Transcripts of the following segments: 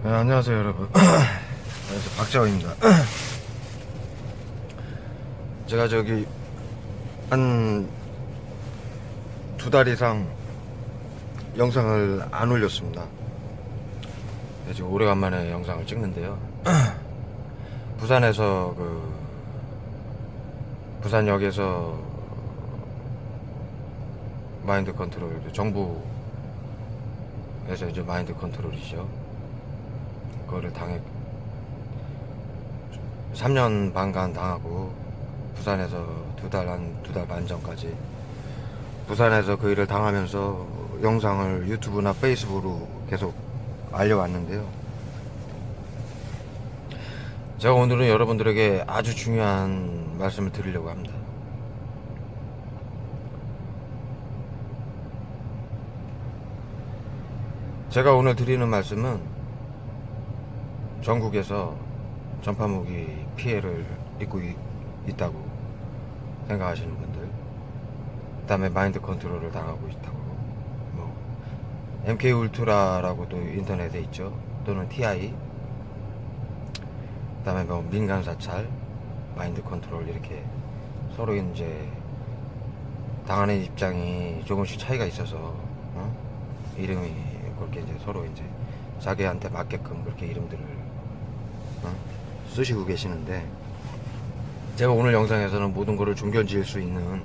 네, 안녕하세요 여러분. 안녕하세요, 박재호입니다. 제가 저기 한 2달 이상 영상을 안 올렸습니다. 지금 오래간만에 영상을 찍는데요. 부산에서 부산역에서 마인드 컨트롤, 정부에서 이제 마인드 컨트롤이죠. 그거를 3년 반간 당하고, 부산에서 두 달 반 전까지 부산에서 그 일을 당하면서 영상을 유튜브나 페이스북으로 계속 알려왔는데요. 제가 오늘은 여러분들에게 아주 중요한 말씀을 드리려고 합니다. 제가 오늘 드리는 말씀은 전국에서 전파무기 피해를 입고 있다고 생각하시는 분들, 그 다음에 마인드 컨트롤을 당하고 있다고, MK 울트라라고도 인터넷에 있죠. 또는 TI, 그 다음에 민간 사찰, 마인드 컨트롤, 이렇게 서로 이제 당하는 입장이 조금씩 차이가 있어서 이름이 그렇게 이제 서로 이제 자기한테 맞게끔 그렇게 이름들을 쓰시고 계시는데, 제가 오늘 영상에서는 모든 것을 종결지을 수 있는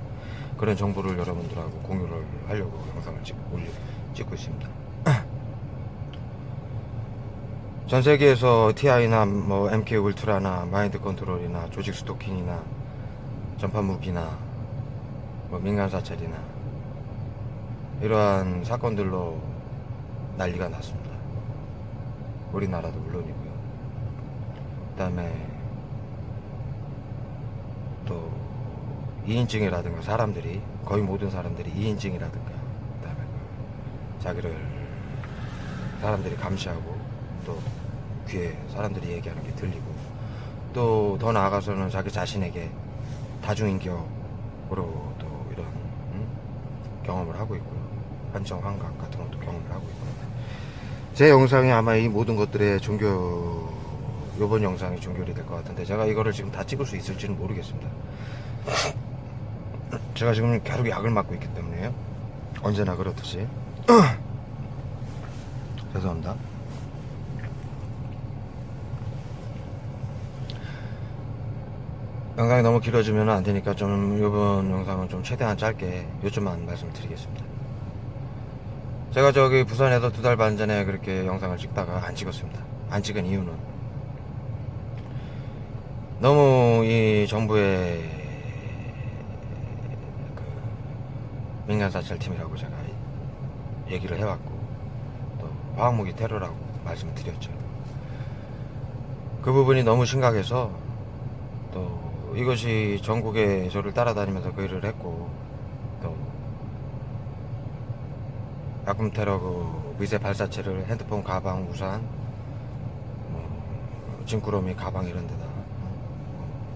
그런 정보를 여러분들하고 공유를 하려고 영상을 찍고 있습니다. 전 세계에서 TI나 MK 울트라나 마인드 컨트롤이나 조직 스토킹이나 전파 무기나 민간 사찰이나 이러한 사건들로 난리가 났습니다. 우리나라도 물론이고요. 그 다음에 또 2인증이라든가, 사람들이 거의 모든 사람들이 2인증이라든가, 그 다음에 자기를 사람들이 감시하고, 또 귀에 사람들이 얘기하는 게 들리고, 또 더 나아가서는 자기 자신에게 다중인격으로 또 이런 경험을 하고 있고요. 환청 환각 같은 것도 경험을 하고 있고요. 제 영상이 아마 이 모든 것들의 요번 영상이 종결이 될 것 같은데, 제가 이거를 지금 다 찍을 수 있을지는 모르겠습니다. 제가 지금 계속 약을 맞고 있기 때문에요. 언제나 그렇듯이. 죄송합니다. 영상이 너무 길어지면 안 되니까 좀 이번 영상은 좀 최대한 짧게 요점만 말씀을 드리겠습니다. 제가 저기 부산에서 2달 반 전에 그렇게 영상을 찍다가 안 찍었습니다. 안 찍은 이유는 너무 이 정부의 민간사찰팀이라고 제가 얘기를 해왔고, 또 화학무기 테러라고 말씀을 드렸죠. 그 부분이 너무 심각해서, 또 이것이 전국에 저를 따라다니면서 그 일을 했고, 또 약품 테러 미세 발사체를 핸드폰, 가방, 우산, 짐꾸러미 가방 이런 데다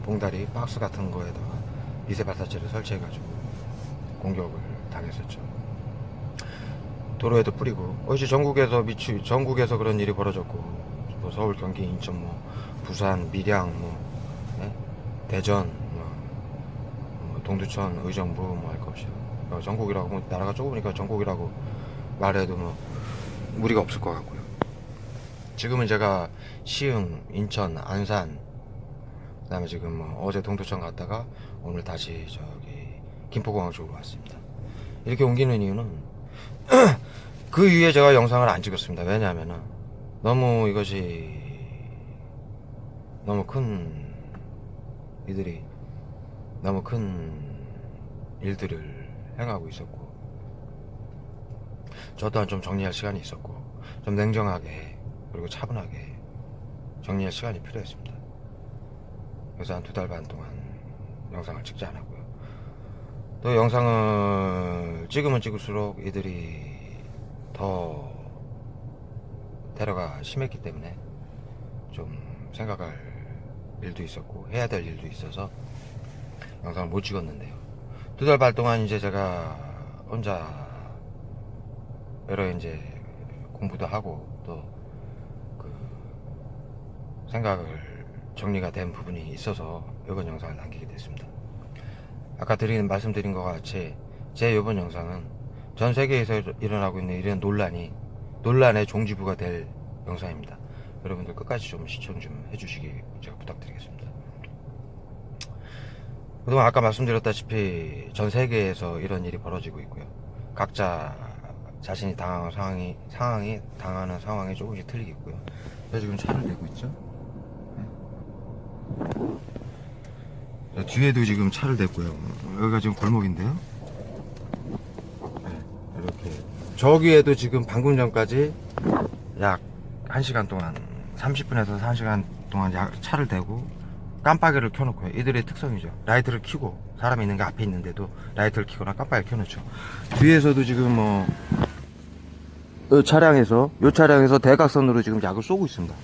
봉다리, 박스 같은 거에다가 미세 발사체를 설치해가지고 공격을 당했었죠. 도로에도 뿌리고, 어제 전국에서 그런 일이 벌어졌고, 또 서울, 경기, 인천, 부산, 밀양, 대전, 동두천, 의정부, 할 것 없이 전국이라고, 나라가 좁으니까 전국이라고 말해도 무리가 없을 것 같고요. 지금은 제가 시흥, 인천, 안산, 그 다음에 지금 어제 동두천 갔다가 오늘 다시 저기 김포공항 쪽으로 왔습니다. 이렇게 옮기는 이유는 그 위에 제가 영상을 안 찍었습니다. 왜냐하면 너무 이것이 너무 큰 일들을 행하고 있었고, 저 또한 좀 정리할 시간이 있었고, 좀 냉정하게 그리고 차분하게 정리할 시간이 필요했습니다. 그래서 한 2달 반 동안 영상을 찍지 않았고요. 또 영상을 찍으면 찍을수록 이들이 더 테러가 심했기 때문에 좀 생각할 일도 있었고 해야 될 일도 있어서 영상을 못 찍었는데요. 2달 반 동안 이제 제가 혼자 여러 이제 공부도 하고, 또 생각을 정리가 된 부분이 있어서 이번 영상을 남기게 됐습니다. 아까 말씀드린 것 같이 제 이번 영상은 전 세계에서 일어나고 있는 이런 논란의 종지부가 될 영상입니다. 여러분들 끝까지 좀 시청 좀 해주시기 제가 부탁드리겠습니다. 그동안 아까 말씀드렸다시피 전 세계에서 이런 일이 벌어지고 있고요. 각자 자신이 당하는 당하는 상황이 조금씩 틀리겠고요. 제가 지금 차를 내고 있죠. 뒤에도 지금 차를 댔고요. 여기가 지금 골목인데요. 네, 이렇게 저기에도 지금 방금 전까지 약 1시간 동안 30분에서 1시간 동안 차를 대고 깜빡이를 켜놓고요. 이들의 특성이죠. 라이트를 켜고 사람이 있는 게 앞에 있는데도 라이트를 켜거나 깜빡이를 켜놓죠. 뒤에서도 지금 요 차량에서 대각선으로 지금 약을 쏘고 있습니다.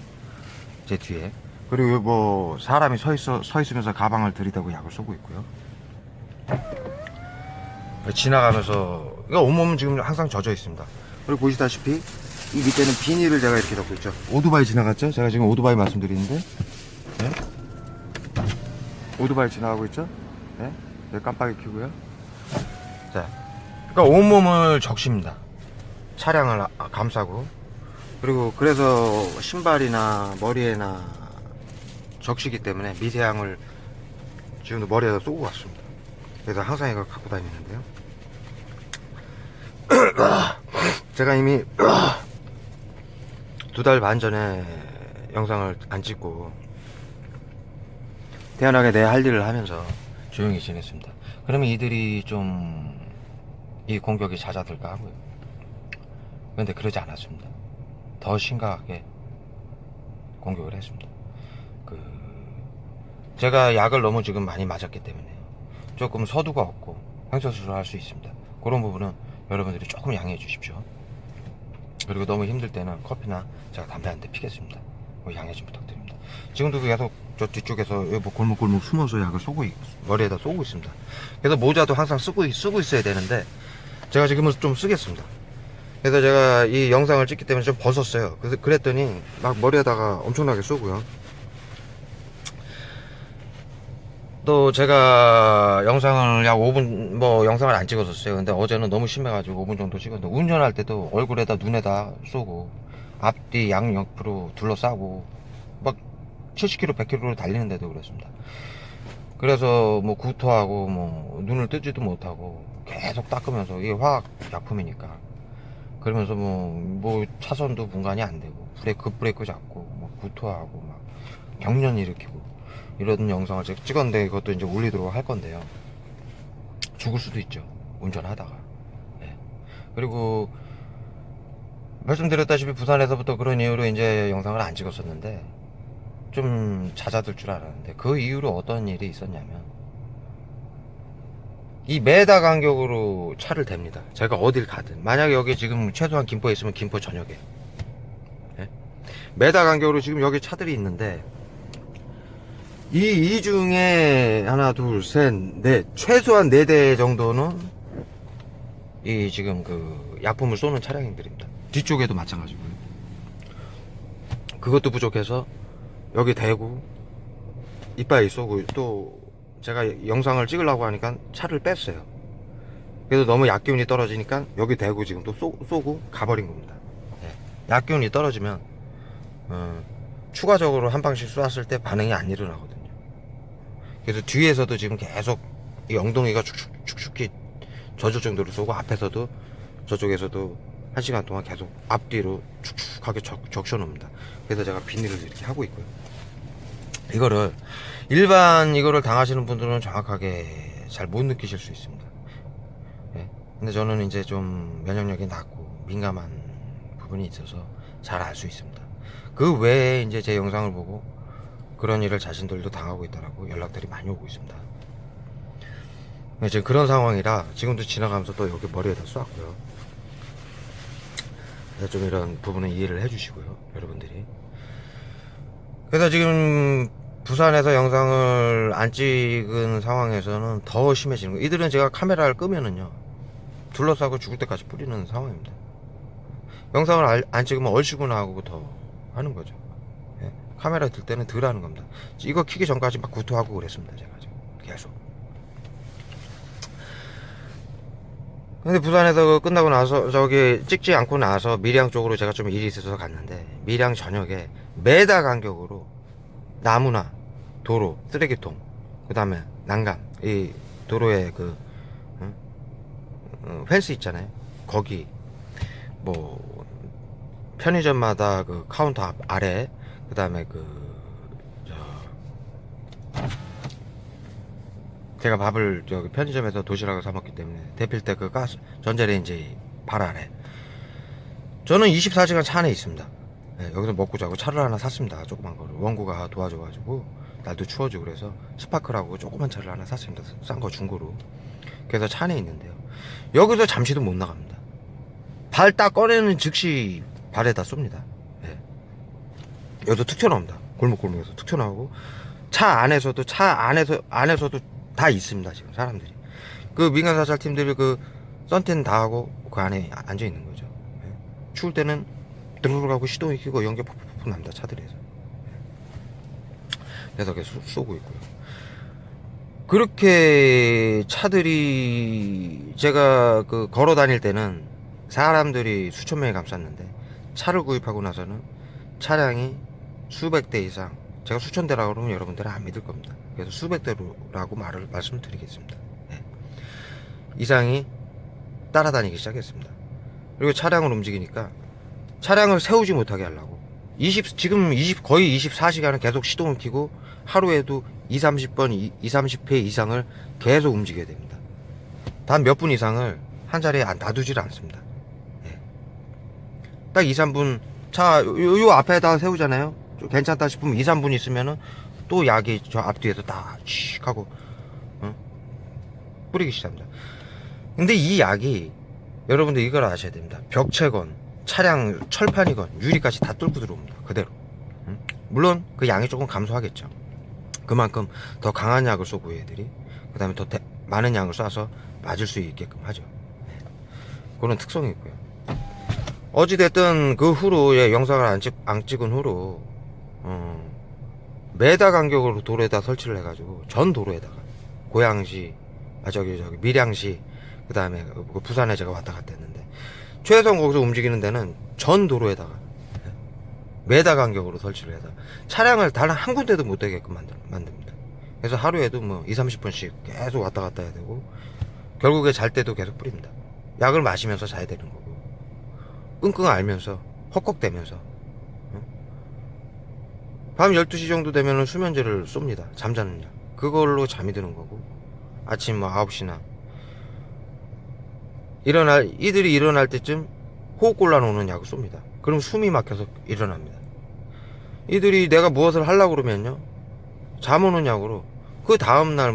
제 뒤에. 그리고 뭐 사람이 서 있으면서 가방을 들이대고 약을 쏘고 있고요. 지나가면서 온몸은 지금 항상 젖어 있습니다. 그리고 보시다시피 이 밑에는 비닐을 제가 이렇게 덮고 있죠. 오토바이 지나갔죠? 제가 지금 오토바이 말씀드리는데, 네? 오토바이 지나가고 있죠? 네? 여기 깜빡이 켜고요. 자, 그러니까 온몸을 적십니다. 차량을 감싸고. 그리고 그래서 신발이나 머리에나 적시기 때문에 미세향을 지금도 머리에다 쏘고 왔습니다. 그래서 항상 이걸 갖고 다니는데요. 제가 이미 2달 반 전에 영상을 안 찍고 태연하게 내 할 일을 하면서 조용히 지냈습니다. 그러면 이들이 좀 이 공격이 잦아들까 하고요. 그런데 그러지 않았습니다. 더 심각하게 공격을 했습니다. 제가 약을 너무 지금 많이 맞았기 때문에 조금 서두가 없고 횡설수설 할 수 있습니다. 그런 부분은 여러분들이 조금 양해해 주십시오. 그리고 너무 힘들 때는 커피나 제가 담배 한 대 피겠습니다. 양해 좀 부탁드립니다. 지금도 계속 저 뒤쪽에서 뭐 골목골목 숨어서 약을 머리에다 쏘고 있습니다. 그래서 모자도 항상 쓰고 있어야 되는데 제가 지금은 좀 쓰겠습니다. 그래서 제가 이 영상을 찍기 때문에 좀 벗었어요. 그래서 그랬더니 막 머리에다가 엄청나게 쏘고요. 또 제가 영상을 약 5분 영상을 안 찍었었어요. 근데 어제는 너무 심해가지고 5분 정도 찍었는데 운전할 때도 얼굴에다 눈에다 쏘고 앞뒤 양옆으로 둘러싸고 막 70km 100km로 달리는데도 그랬습니다. 그래서 뭐 구토하고 눈을 뜨지도 못하고 계속 닦으면서 이게 화학 약품이니까 그러면서 뭐 차선도 분간이 안 되고 급브레이크 잡고 구토하고 막 경련 일으키고 이런 영상을 제가 찍었는데 이것도 이제 올리도록 할 건데요. 죽을 수도 있죠. 운전하다가. 네. 그리고 말씀드렸다시피 부산에서부터 그런 이유로 이제 영상을 안 찍었었는데 좀 잦아들 줄 알았는데 그 이후로 어떤 일이 있었냐면 이 메다 간격으로 차를 댑니다. 제가 어딜 가든 만약에 여기 지금 최소한 김포에 있으면 김포 전역에 네? 메다 간격으로 지금 여기 차들이 있는데 이 중에 하나 둘 셋 넷 최소한 4대 정도는 이 지금 그 약품을 쏘는 차량들입니다. 뒤쪽에도 마찬가지고요. 그것도 부족해서 여기 대고 이빨이 쏘고 또 제가 영상을 찍으려고 하니까 차를 뺐어요. 그래서 너무 약기운이 떨어지니까 여기 대고 지금 또 쏘고 가버린 겁니다. 네. 약기운이 떨어지면 추가적으로 한 방씩 쏘았을 때 반응이 안 일어나거든요. 그래서 뒤에서도 지금 계속 이 엉덩이가 축축히 젖을 정도로 쏘고 앞에서도 저쪽에서도 1시간 동안 계속 앞뒤로 축축하게 적셔놓습니다. 그래서 제가 비닐을 이렇게 하고 있고요. 이거를 이거를 당하시는 분들은 정확하게 잘 못 느끼실 수 있습니다. 네. 근데 저는 이제 좀 면역력이 낮고 민감한 부분이 있어서 잘 알 수 있습니다. 그 외에 이제 제 영상을 보고 그런 일을 자신들도 당하고 있다라고 연락들이 많이 오고 있습니다. 네, 지금 그런 상황이라 지금도 지나가면서 또 여기 머리에다 쏘았고요. 좀 이런 부분은 이해를 해주시고요, 여러분들이. 그래서 지금 부산에서 영상을 안 찍은 상황에서는 더 심해지는 거예요. 이들은 제가 카메라를 끄면은요 둘러싸고 죽을 때까지 뿌리는 상황입니다. 영상을 안 찍으면 얼씨구나 하고 더 하는 거죠. 예? 카메라 들 때는 덜 하는 겁니다. 이거 키기 전까지 막 구토하고 그랬습니다. 제가 지금 계속. 근데 부산에서 그 끝나고 나서 저기 찍지 않고 나서 밀양 쪽으로 제가 좀 일이 있어서 갔는데, 밀양 전역에 메다 간격으로 나무나 도로, 쓰레기통, 그 다음에 난간, 이 도로에 그 펜스 있잖아요. 거기 뭐 편의점마다 그 카운터 앞 아래, 그 다음에 제가 밥을 저기 편의점에서 도시락을 사 먹기 때문에 데필 때 그 가스 전자레인지 발 아래, 저는 24시간 차 안에 있습니다. 네, 여기서 먹고 자고 차를 하나 샀습니다. 조그만 거를 원구가 도와줘가지고, 날도 추워지고 그래서 스파크라고 조그만 차를 하나 샀습니다. 싼 거 중고로. 그래서 차 안에 있는데요, 여기서 잠시도 못 나갑니다. 발 딱 꺼내는 즉시 발에다 쏩니다. 네. 여기서 툭 튀어나옵니다. 골목골목에서 툭 튀어나오고, 차 안에서도 다 있습니다. 지금 사람들이, 그 민간사찰팀들이 그 선텐 다 하고 그 안에 앉아 있는 거죠. 네. 추울 때는 드르르 가고 시동이 켜고 연기 푹푹푹 납니다. 차들에서. 그래서 계속 쏘고 있고요. 그렇게 차들이, 제가 그 걸어 다닐 때는 사람들이 수천 명이 감쌌는데, 차를 구입하고 나서는 차량이 수백 대 이상, 제가 수천 대라고 그러면 여러분들은 안 믿을 겁니다. 그래서 수백 대라고 말씀드리겠습니다. 네. 이상이 따라다니기 시작했습니다. 그리고 차량을 움직이니까 차량을 세우지 못하게 하려고 거의 24시간을 계속 시동을 켜고, 하루에도 30회 이상을 계속 움직여야 됩니다. 단 몇 분 이상을 한 자리에 놔두질 않습니다. 네. 딱 2, 3분 요 앞에다 세우잖아요. 좀 괜찮다 싶으면 2, 3분 있으면은 또 약이 저 앞뒤에서 씩 하고 뿌리기 시작합니다. 근데 이 약이, 여러분들 이걸 아셔야 됩니다. 벽체건 차량 철판이건 유리까지 다 뚫고 들어옵니다. 그대로. 물론 그 양이 조금 감소하겠죠. 그만큼 더 강한 약을 쏘고 얘들이, 그 다음에 더 많은 양을 쏴서 맞을 수 있게끔 하죠. 네. 그런 특성이 있고요. 어찌됐든 그 후로, 영상을 안 찍은 후로 메다 간격으로 도로에다 설치를 해가지고, 전 도로에다가 고양시, 저기 밀양시, 그 다음에 부산에 제가 왔다 갔다 했는데, 최소한 거기서 움직이는 데는 전 도로에다가 메다 간격으로 설치를 해서 차량을 단 한 군데도 못 되게끔 만듭니다. 그래서 하루에도 뭐 2, 30분씩 계속 왔다 갔다 해야 되고, 결국에 잘 때도 계속 뿌립니다. 약을 마시면서 자야 되는 거고, 끙끙 앓면서 헉헉대면서 밤 12시 정도 되면은 수면제를 쏩니다. 잠자는 약. 그걸로 잠이 드는 거고, 아침 뭐 9시나 이들이 일어날 때쯤 호흡곤란 오는 약을 쏩니다. 그럼 숨이 막혀서 일어납니다. 이들이 내가 무엇을 하려고 그러면요, 잠 오는 약으로 그 다음날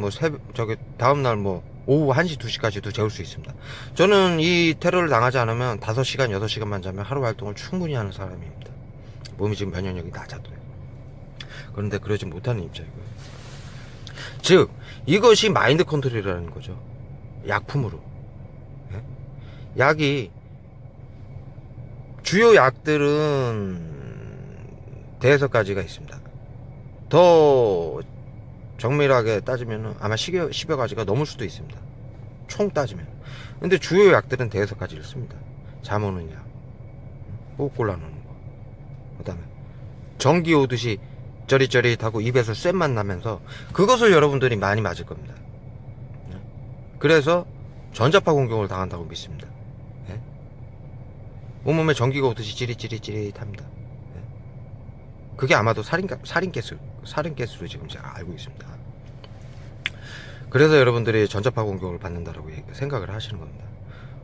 다음날 오후 1시, 2시까지도 재울 수 있습니다. 저는 이 테러를 당하지 않으면 5시간, 6시간만 자면 하루 활동을 충분히 하는 사람입니다. 몸이 지금 면역력이 낮아도요. 그런데 그러지 못하는 입장이고요. 즉, 이것이 마인드 컨트롤이라는 거죠. 약품으로. 네? 약이, 주요 약들은 대여섯 가지가 있습니다. 더 정밀하게 따지면 아마 10여 가지가 넘을 수도 있습니다. 총 따지면. 근데 주요 약들은 대여섯 가지를 씁니다. 잠 오는 약, 호흡곤란 오는 거, 그 다음에 전기 오듯이 쩌릿쩌릿하고 입에서 쇳맛 나면서, 그것을 여러분들이 많이 맞을 겁니다. 그래서 전자파 공격을 당한다고 믿습니다. 온몸에 전기가 오듯이 찌릿찌릿찌릿합니다. 그게 아마도 살인가스로 지금 제가 알고 있습니다. 그래서 여러분들이 전자파 공격을 받는다라고 생각을 하시는 겁니다.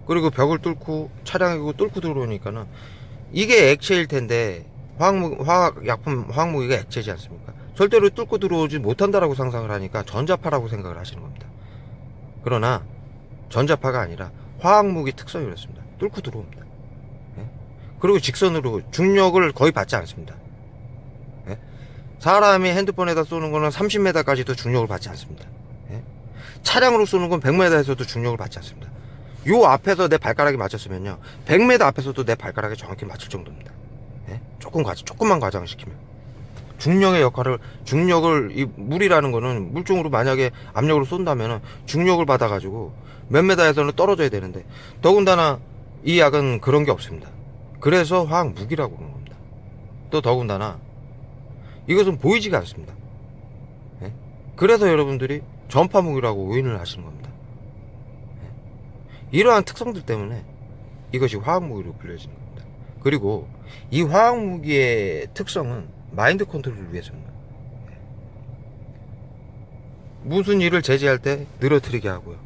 그리고 벽을 뚫고, 차량이고 뚫고 들어오니까는, 이게 액체일 텐데, 화학무기가 액체지 않습니까? 절대로 뚫고 들어오지 못한다라고 상상을 하니까 전자파라고 생각을 하시는 겁니다. 그러나 전자파가 아니라 화학무기 특성이 그렇습니다. 뚫고 들어옵니다. 그리고 직선으로 중력을 거의 받지 않습니다. 사람이 핸드폰에다 쏘는 거는 30m까지도 중력을 받지 않습니다. 차량으로 쏘는 건 100m에서도 중력을 받지 않습니다. 요 앞에서 내 발가락이 맞췄으면요, 100m 앞에서도 내 발가락에 정확히 맞출 정도입니다. 조금만 과장시키면. 중력의 역할을, 중력을, 이 물이라는 거는 물중으로 만약에 압력으로 쏜다면은 중력을 받아가지고 몇 메다에서는 떨어져야 되는데, 더군다나 이 약은 그런 게 없습니다. 그래서 화학 무기라고 그러는 겁니다. 또 더군다나 이것은 보이지가 않습니다. 예? 그래서 여러분들이 전파 무기라고 오인을 하시는 겁니다. 예? 이러한 특성들 때문에 이것이 화학 무기로 불려지는 겁니다. 그리고 이 화학 무기의 특성은 마인드 컨트롤을 위해서입니다. 예. 무슨 일을 제지할 때 늘어뜨리게 하고요.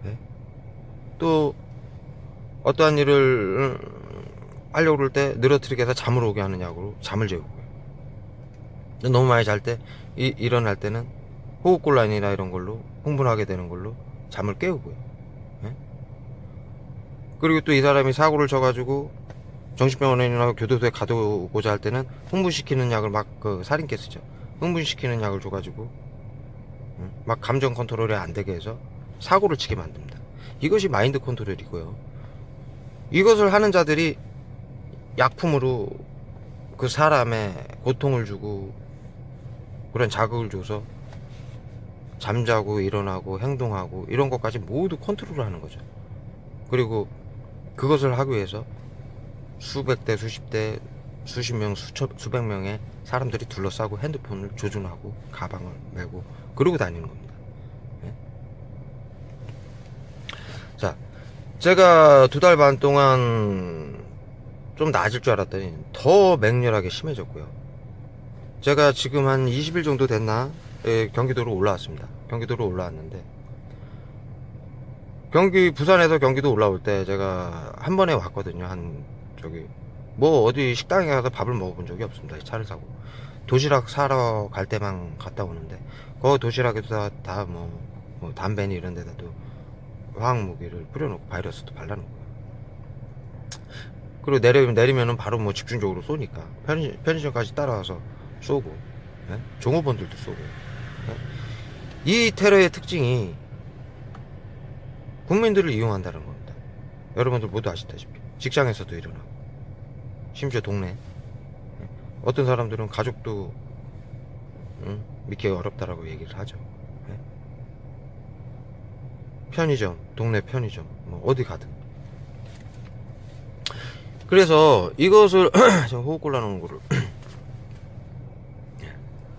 예? 또 어떠한 일을 하려고 그럴 때 늘어뜨리게 해서 잠을 오게 하는 약으로 잠을 재우고요. 너무 많이 잘 때, 일어날 때는 호흡곤란이나 이런 걸로 흥분하게 되는 걸로 잠을 깨우고요. 예? 그리고 또 이 사람이 사고를 쳐가지고 정신병원이나 교도소에 가두고자 할 때는 흥분시키는 약을 막, 그 살인죄 쓰죠. 흥분시키는 약을 줘가지고 막 감정 컨트롤이 안 되게 해서 사고를 치게 만듭니다. 이것이 마인드 컨트롤이고요. 이것을 하는 자들이 약품으로 그 사람의 고통을 주고 그런 자극을 줘서 잠자고 일어나고 행동하고 이런 것까지 모두 컨트롤을 하는 거죠. 그리고 그것을 하기 위해서 수백 대, 수십 대, 수십 명, 수백 명의 사람들이 둘러싸고 핸드폰을 조준하고 가방을 메고 그러고 다니는 겁니다. 예? 자, 제가 2달 반 동안 좀 나아질 줄 알았더니 더 맹렬하게 심해졌고요. 제가 지금 한 20일 정도 됐나? 예, 경기도로 올라왔습니다. 경기도로 올라왔는데, 부산에서 경기도 올라올 때 제가 한 번에 왔거든요. 뭐 어디 식당에 가서 밥을 먹어본 적이 없습니다. 차를 사고. 도시락 사러 갈 때만 갔다 오는데, 그 도시락에서 다 담배니 이런 데다도 화학 무기를 뿌려놓고 바이러스도 발라놓고. 그리고 내리면은 바로 뭐 집중적으로 쏘니까 편의점까지 따라와서 쏘고, 예? 종업원들도 쏘고. 예? 이 테러의 특징이 국민들을 이용한다는 겁니다. 여러분들 모두 아시다시피 직장에서도 일어나고, 심지어 동네, 예? 어떤 사람들은 가족도 믿기 어렵다라고 얘기를 하죠. 예? 편의점, 동네 편의점, 뭐 어디 가든. 그래서 이것을 제가 호흡 곤란한 거를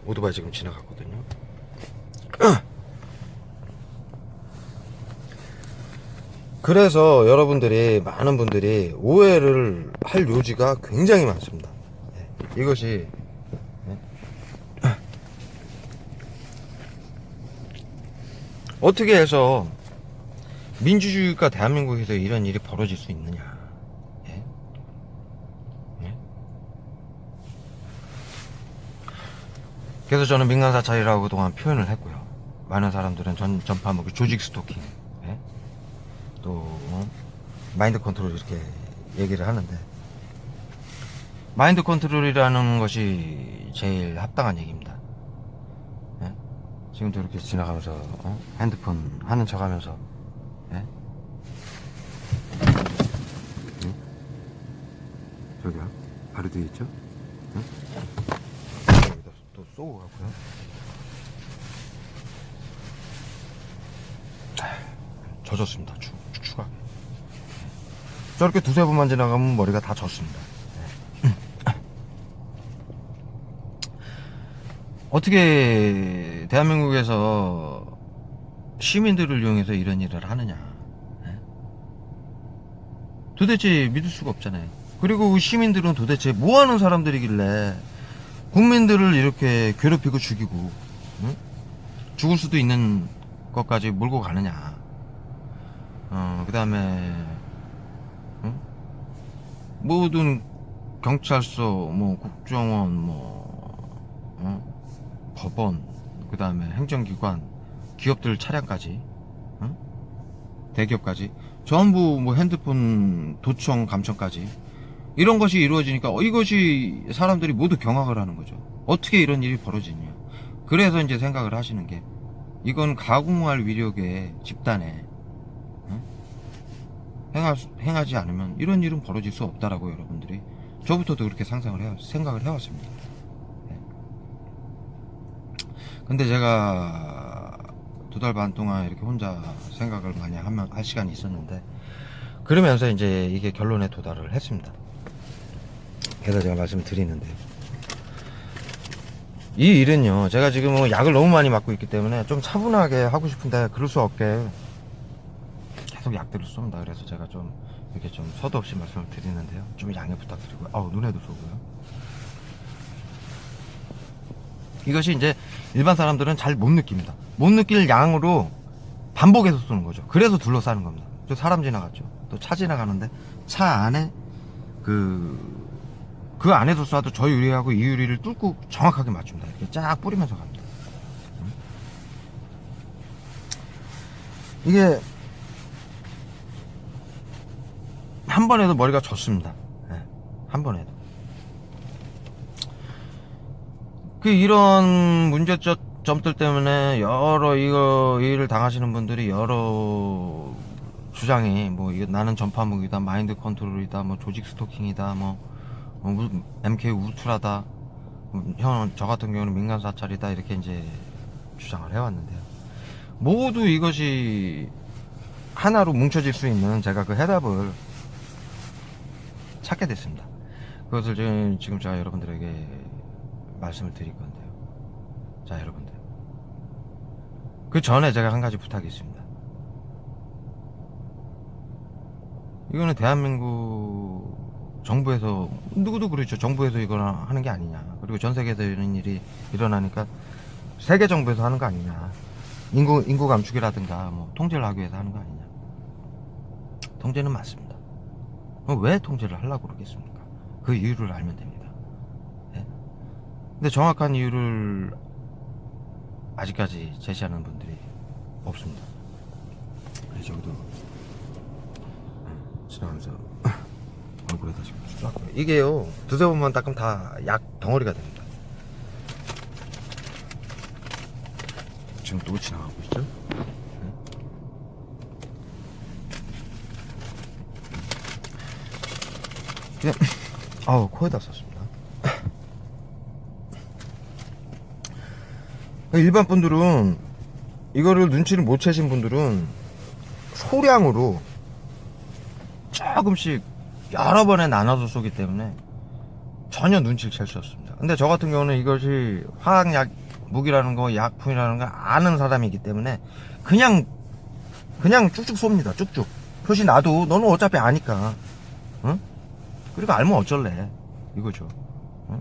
오토바이 지금 지나갔거든요. 그래서 여러분들이, 많은 분들이 오해를 할 요지가 굉장히 많습니다. 이것이 어떻게 해서 민주주의가 대한민국에서 이런 일이 벌어질 수 있느냐. 그래서 저는 민간사찰이라고 그동안 표현을 했고요. 많은 사람들은 전파무기 조직 스토킹, 예? 또 마인드 컨트롤 이렇게 얘기를 하는데, 마인드 컨트롤이라는 것이 제일 합당한 얘기입니다. 예? 지금도 이렇게 지나가면서 핸드폰 하는 척 하면서, 예? 저기요, 바로 뒤에 있죠? 또 쏘고 가고요. 젖었습니다. 축축하게. 저렇게 두세 번만 지나가면 머리가 다 젖습니다. 어떻게 대한민국에서 시민들을 이용해서 이런 일을 하느냐. 도대체 믿을 수가 없잖아요. 그리고 시민들은 도대체 뭐 하는 사람들이길래 국민들을 이렇게 괴롭히고 죽이고, 응? 죽을 수도 있는 것까지 몰고 가느냐. 그 다음에 응? 모든 경찰서, 국정원, 법원, 그 다음에 행정기관, 기업들 차량까지, 응? 대기업까지 전부 핸드폰 도청 감청까지 이런 것이 이루어지니까 이것이 사람들이 모두 경악을 하는 거죠. 어떻게 이런 일이 벌어지냐. 그래서 이제 생각을 하시는 게, 이건 가공할 위력의 집단에 행하지 않으면 이런 일은 벌어질 수 없다라고 여러분들이, 저부터도 그렇게 생각을 해왔습니다. 근데 제가 2달 반 동안 이렇게 혼자 생각을 많이 할 시간이 있었는데, 그러면서 이제 이게 결론에 도달을 했습니다. 그래서 제가 말씀을 드리는데요. 이 일은요, 제가 지금 뭐 약을 너무 많이 맞고 있기 때문에 좀 차분하게 하고 싶은데 그럴 수 없게 계속 약들을 쏩니다. 그래서 제가 좀 이렇게 좀 서도 없이 말씀을 드리는데요. 좀 양해 부탁드리고요. 눈에도 쏘고요. 이것이 이제 일반 사람들은 잘 못 느낍니다. 못 느낄 양으로 반복해서 쏘는 거죠. 그래서 둘러싸는 겁니다. 저 사람 지나갔죠. 또 차 지나가는데 차 안에 그 안에서 쏴도 저 유리하고 이 유리를 뚫고 정확하게 맞춥니다. 이렇게 쫙 뿌리면서 갑니다. 이게 한 번 해도 머리가 졌습니다. 네, 한 번 해도. 이런 문제점들 때문에 여러 이 일을 당하시는 분들이 여러 주장이 이거 나는 전파무기다, 마인드 컨트롤이다, 조직 스토킹이다, MK 울트라다, 저 같은 경우는 민간 사찰이다, 이렇게 이제 주장을 해왔는데요. 모두 이것이 하나로 뭉쳐질 수 있는 제가 그 해답을 찾게 됐습니다. 그것을 지금 제가 여러분들에게 말씀을 드릴 건데요. 자, 여러분들. 그 전에 제가 한 가지 부탁이 있습니다. 이거는 대한민국 정부에서, 누구도 그렇죠. 정부에서 이거나 하는 게 아니냐. 그리고 전 세계에서 이런 일이 일어나니까 세계 정부에서 하는 거 아니냐. 인구 감축이라든가 통제를 하기 위해서 하는 거 아니냐. 통제는 맞습니다. 그럼 왜 통제를 하려고 그러겠습니까? 그 이유를 알면 됩니다. 네? 근데 정확한 이유를 아직까지 제시하는 분들이 없습니다. 저기도 지나가면서 얼굴에다 지금 쫙, 이게요, 두세 번만 닦으면 다 약 덩어리가 됩니다. 지금 또 지나가고 있죠? 그냥 코에다 썼습니다. 일반 분들은, 이거를 눈치를 못 채신 분들은 소량으로 조금씩 여러 번에 나눠서 쏘기 때문에 전혀 눈치를 챌 수 없습니다. 근데 저 같은 경우는 이것이 화학약 무기라는 거, 약품이라는 거 아는 사람이기 때문에 그냥 쭉쭉 쏩니다. 쭉쭉. 표시 놔도 너는 어차피 아니까, 응? 그리고 알면 어쩔래, 이거죠. 응?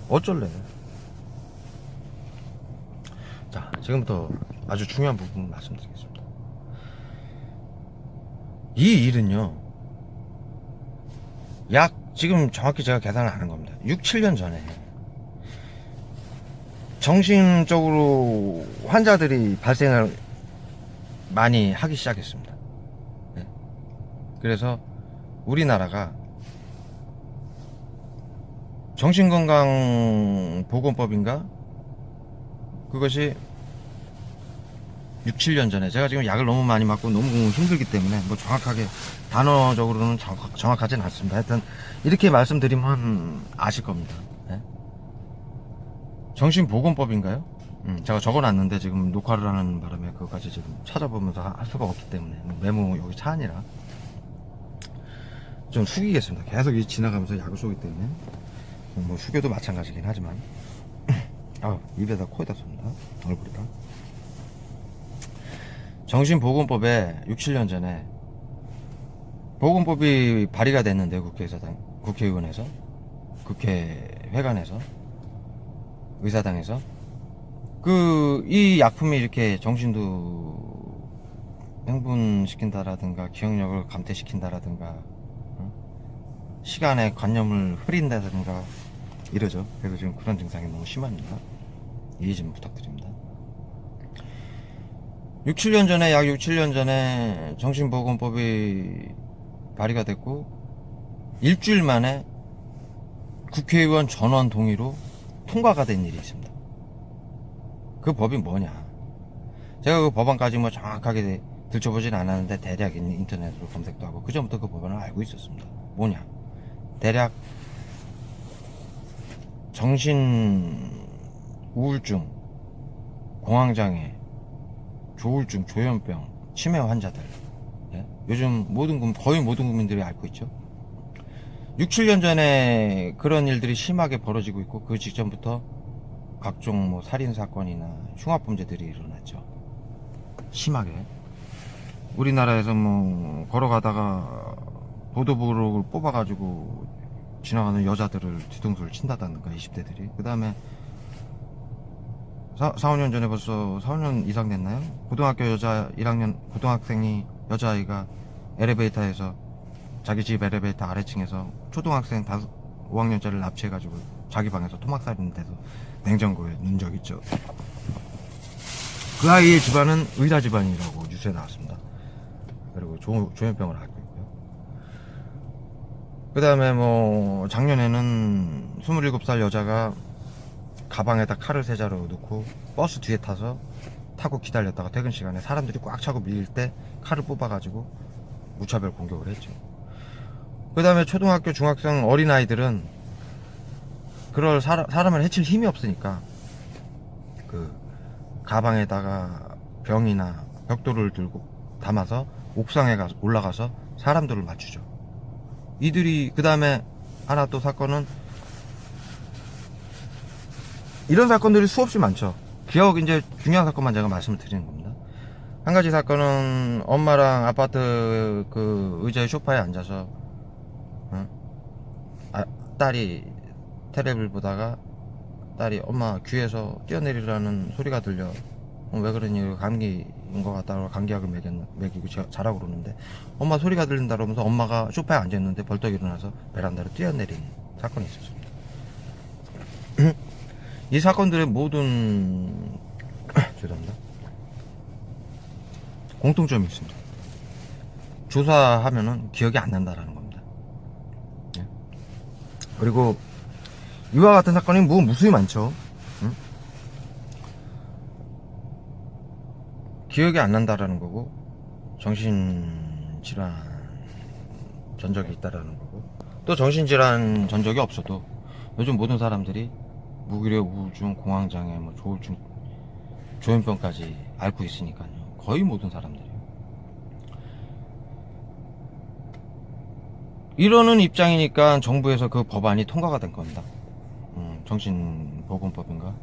어쩔래. 자, 지금부터 아주 중요한 부분 말씀드리겠습니다. 이 일은요, 지금 정확히 제가 계산을 하는 겁니다. 6, 7년 전에 정신적으로 환자들이 발생을 많이 하기 시작했습니다. 네. 그래서 우리나라가 정신건강보건법인가? 그것이 6, 7년 전에, 제가 지금 약을 너무 많이 맞고 너무 힘들기 때문에 정확하게 단어적으로는 정확하진 않습니다. 하여튼 이렇게 말씀드리면 아실 겁니다. 네? 정신보건법인가요? 제가 적어놨는데 지금 녹화를 하는 바람에 그것까지 지금 찾아보면서 할 수가 없기 때문에, 메모 여기 차 안이라 좀 숙이겠습니다. 계속 지나가면서 약을 쏘기 때문에 숙여도 마찬가지긴 하지만 입에다 코에다 쏩니다. 얼굴에다. 정신보건법에 6, 7년 전에 보건법이 발의가 됐는데, 국회의원에서, 국회회관에서, 의사당에서 이 약품이 이렇게 정신도 흥분시킨다라든가 기억력을 감퇴시킨다라든가 시간에 관념을 흐린다든가 이러죠. 그래서 지금 그런 증상이 너무 심합니다. 이해 좀 부탁드립니다. 6, 7년 전에, 약 6, 7년 전에 정신보건법이 발의가 됐고 일주일 만에 국회의원 전원 동의로 통과가 된 일이 있습니다. 그 법이 뭐냐, 제가 그 법안까지 정확하게 들춰보진 않았는데 대략 인터넷으로 검색도 하고 그 전부터 그 법안을 알고 있었습니다. 뭐냐, 대략 정신 우울증 공황장애, 조울증, 조현병, 치매 환자들, 예? 요즘 거의 모든 국민들이 앓고 있죠. 6, 7년 전에 그런 일들이 심하게 벌어지고 있고, 그 직전부터 각종 뭐 살인사건이나 흉악범죄들이 일어났죠. 심하게. 우리나라에서 뭐 걸어가다가 보도블록을 뽑아가지고 지나가는 여자들을 뒤통수를 친다던가 20대들이. 그 다음에 4, 5년 전에 벌써 4년 이상 됐나요? 고등학교 여자 1학년 고등학생이, 여자아이가 엘리베이터에서, 자기 집 엘리베이터 아래층에서 초등학생 5학년짜리를 납치해가지고 자기 방에서 토막살인돼서 냉장고에 넣은 적 있죠. 그 아이의 집안은 의사 집안이라고 뉴스에 나왔습니다. 그리고 조현병을 앓고 있고요. 그 다음에 뭐 작년에는 27살 여자가 가방에다 칼을 3자루 넣고 버스 뒤에 타고 기다렸다가 퇴근 시간에 사람들이 꽉 차고 밀릴 때 칼을 뽑아가지고 무차별 공격을 했죠. 그 다음에 초등학교 중학생 어린아이들은 그럴 사람을 해칠 힘이 없으니까 그 가방에다가 병이나 벽돌을 들고 담아서 옥상에 올라가서 사람들을 맞추죠. 이들이, 그 다음에 하나 또 사건은, 이런 사건들이 수없이 많죠. 이제 중요한 사건만 제가 말씀을 드리는 겁니다. 한 가지 사건은 엄마랑 아파트 그 의자에 소파에 앉아서 딸이 테레비를 보다가 딸이 엄마 귀에서 뛰어내리라는 소리가 들려. 왜 그러니? 감기인 것 같다고 감기약을 먹이고 자라고 그러는데 엄마 소리가 들린다 그러면서 엄마가 소파에 앉아있는데 벌떡 일어나서 베란다로 뛰어내린 사건이 있었습니다. 이 사건들의 모든 죄송합니다. 공통점이 있습니다. 조사하면은 기억이 안 난다라는 겁니다. 예? 그리고 이와 같은 사건이 무수히 많죠. 응? 기억이 안 난다라는 거고, 정신질환 전적이 있다라는 거고, 또 정신질환 전적이 없어도 요즘 모든 사람들이 무기력, 우울증, 공황장애, 뭐 조울증, 조현병까지 앓고 있으니까요. 거의 모든 사람들이요. 이러는 입장이니까 정부에서 그 법안이 통과가 된 겁니다. 정신보건법인가?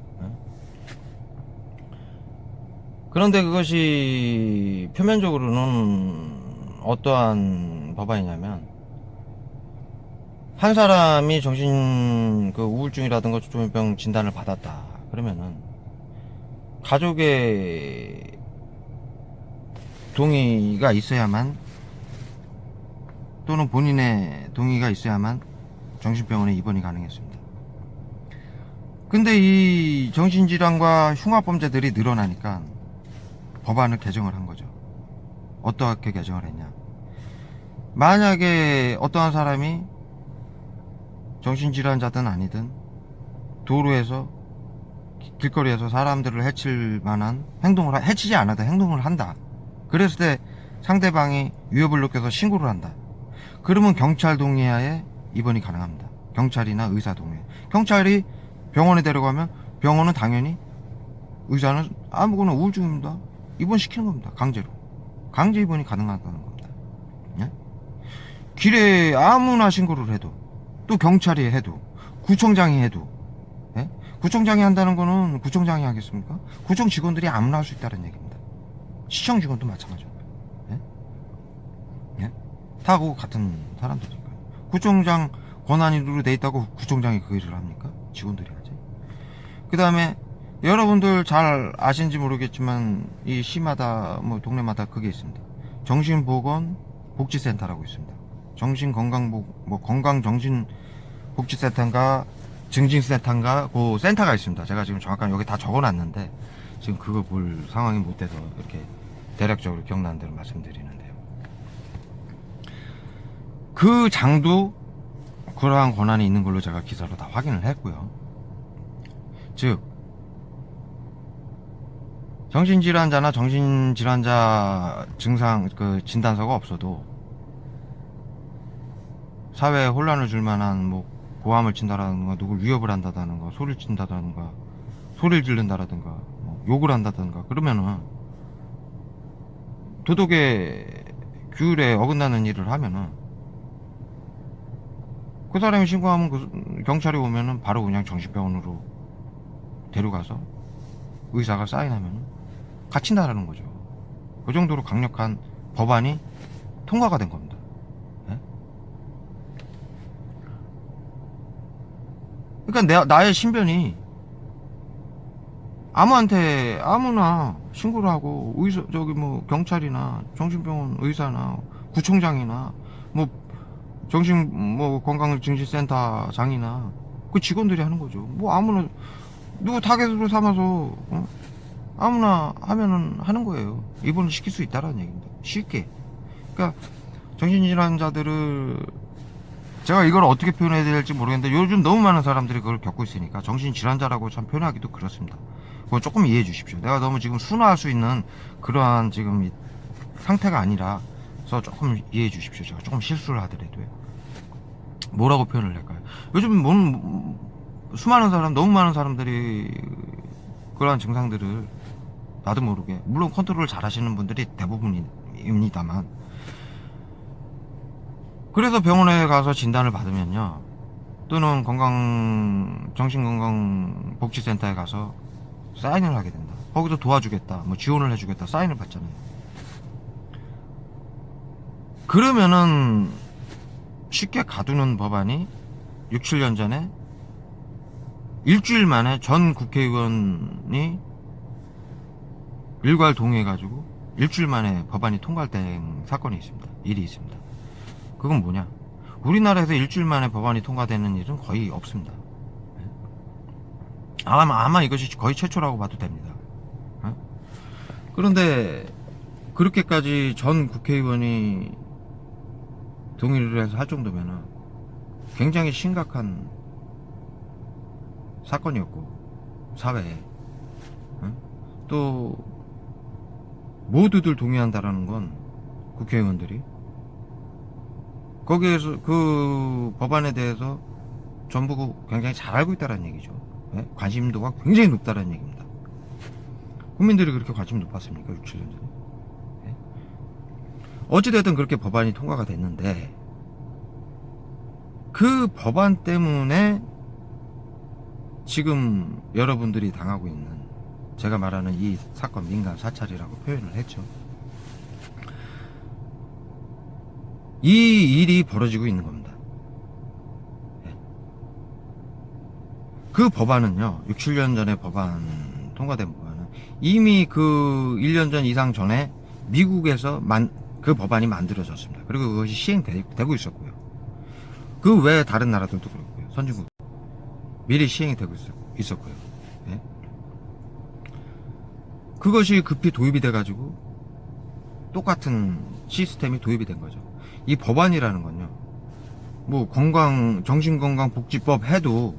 그런데 그것이 표면적으로는 어떠한 법안이냐면, 한 사람이 우울증이라든가 조현병 진단을 받았다 그러면은 가족의 동의가 있어야만, 또는 본인의 동의가 있어야만 정신병원에 입원이 가능했습니다. 근데 이 정신질환과 흉악범죄들이 늘어나니까 법안을 개정을 한 거죠. 어떻게 개정을 했냐? 만약에 어떠한 사람이 정신질환자든 아니든 도로에서, 길거리에서 사람들을 해칠 만한 행동을, 해치지 않아도 행동을 한다. 그랬을 때 상대방이 위협을 느껴서 신고를 한다. 그러면 경찰 동의하에 입원이 가능합니다. 경찰이나 의사 동의. 경찰이 병원에 데려가면 병원은 당연히, 의사는 아무거나 우울증입니다, 입원시키는 겁니다. 강제로. 강제 입원이 가능하다는 겁니다. 예? 길에 아무나 신고를 해도, 또 경찰이 해도, 구청장이 해도, 예? 구청장이 한다는 거는 구청장이 하겠습니까? 구청 직원들이 아무나 할 수 있다는 얘기입니다. 시청 직원도 마찬가지입니다. 예? 예? 다 그거 같은 사람들이니까요. 구청장 권한으로 돼 있다고 구청장이 그 일을 합니까? 직원들이 하지. 그 다음에 여러분들 잘 아시는지 모르겠지만 이 시마다 뭐 동네마다 그게 있습니다. 정신보건복지센터라고 있습니다. 건강정신복지센터인가 증진센터인가 그 센터가 있습니다. 제가 지금 정확하게 여기 다 적어놨는데 지금 그거 볼 상황이 못 돼서 이렇게 대략적으로 기억나는 대로 말씀드리는데요. 그 장도 그러한 권한이 있는 걸로 제가 기사로 다 확인을 했고요. 즉 정신질환자나 정신질환자 증상 진단서가 없어도 사회에 혼란을 줄 만한 뭐 고함을 친다라든가 누굴 위협을 한다든가 소리를 친다든가 소리를 지른다라든가 뭐 욕을 한다든가 그러면은 도덕의 규율에 어긋나는 일을 하면은 그 사람이 신고하면 그 경찰이 오면은 바로 그냥 정신병원으로 데려가서 의사가 사인하면은 갇힌다라는 거죠. 그 정도로 강력한 법안이 통과가 된 겁니다. 예? 그러니까 나의 신변이 아무한테 아무나 신고를 하고 의사 저기 뭐 경찰이나 정신병원 의사나 구청장이나 뭐 정신 뭐 건강증진센터장이나 그 직원들이 하는 거죠. 뭐 아무나 누구 타겟으로 삼아서 아무나 하면은 하는 거예요. 입원을 시킬 수 있다라는 얘기입니다. 쉽게. 그러니까 정신질환자들을 제가 이걸 어떻게 표현해야 될지 모르겠는데 요즘 너무 많은 사람들이 그걸 겪고 있으니까 정신질환자라고 참 표현하기도 그렇습니다. 그건 조금 이해해 주십시오. 내가 너무 지금 순화할 수 있는 그러한 지금 상태가 아니라서 조금 이해해 주십시오. 제가 조금 실수를 하더라도요. 뭐라고 표현을 할까요? 요즘 수많은 사람, 너무 많은 사람들이 그러한 증상들을 나도 모르게, 물론 컨트롤을 잘 하시는 분들이 대부분입니다만, 그래서 병원에 가서 진단을 받으면요, 또는 정신건강복지센터에 가서 사인을 하게 된다. 거기서 도와주겠다, 뭐 지원을 해주겠다, 사인을 받잖아요. 그러면은 쉽게 가두는 법안이 6, 7년 전에 일주일 만에 전 국회의원이 일괄 동의해가지고 일주일 만에 법안이 통과된 사건이 있습니다. 일이 있습니다. 그건 뭐냐? 우리나라에서 일주일 만에 법안이 통과되는 일은 거의 없습니다. 아마 이것이 거의 최초라고 봐도 됩니다. 그런데 그렇게까지 전 국회의원이 동의를 해서 할 정도면은 굉장히 심각한 사건이었고, 사회에 또 모두들 동의한다라는 건 국회의원들이 거기에서 그 법안에 대해서 전부 굉장히 잘 알고 있다는 얘기죠. 네? 관심도가 굉장히 높다는 얘기입니다. 국민들이 그렇게 관심 높았습니까? 6, 7년 전에. 네? 어찌됐든 그렇게 법안이 통과가 됐는데, 그 법안 때문에 지금 여러분들이 당하고 있는, 제가 말하는 이 사건 민간 사찰이라고 표현을 했죠. 이 일이 벌어지고 있는 겁니다. 그 법안은요, 6, 7년 전에 통과된 법안은 이미 그 1년 전 이상 전에 미국에서 그 법안이 만들어졌습니다. 그리고 그것이 시행되고 있었고요. 그 외에 다른 나라들도 그렇고요. 선진국 미리 시행이 되고 있었고요. 예? 그것이 급히 도입이 돼가지고 똑같은 시스템이 도입이 된 거죠. 이 법안이라는 건요, 뭐 정신건강복지법 해도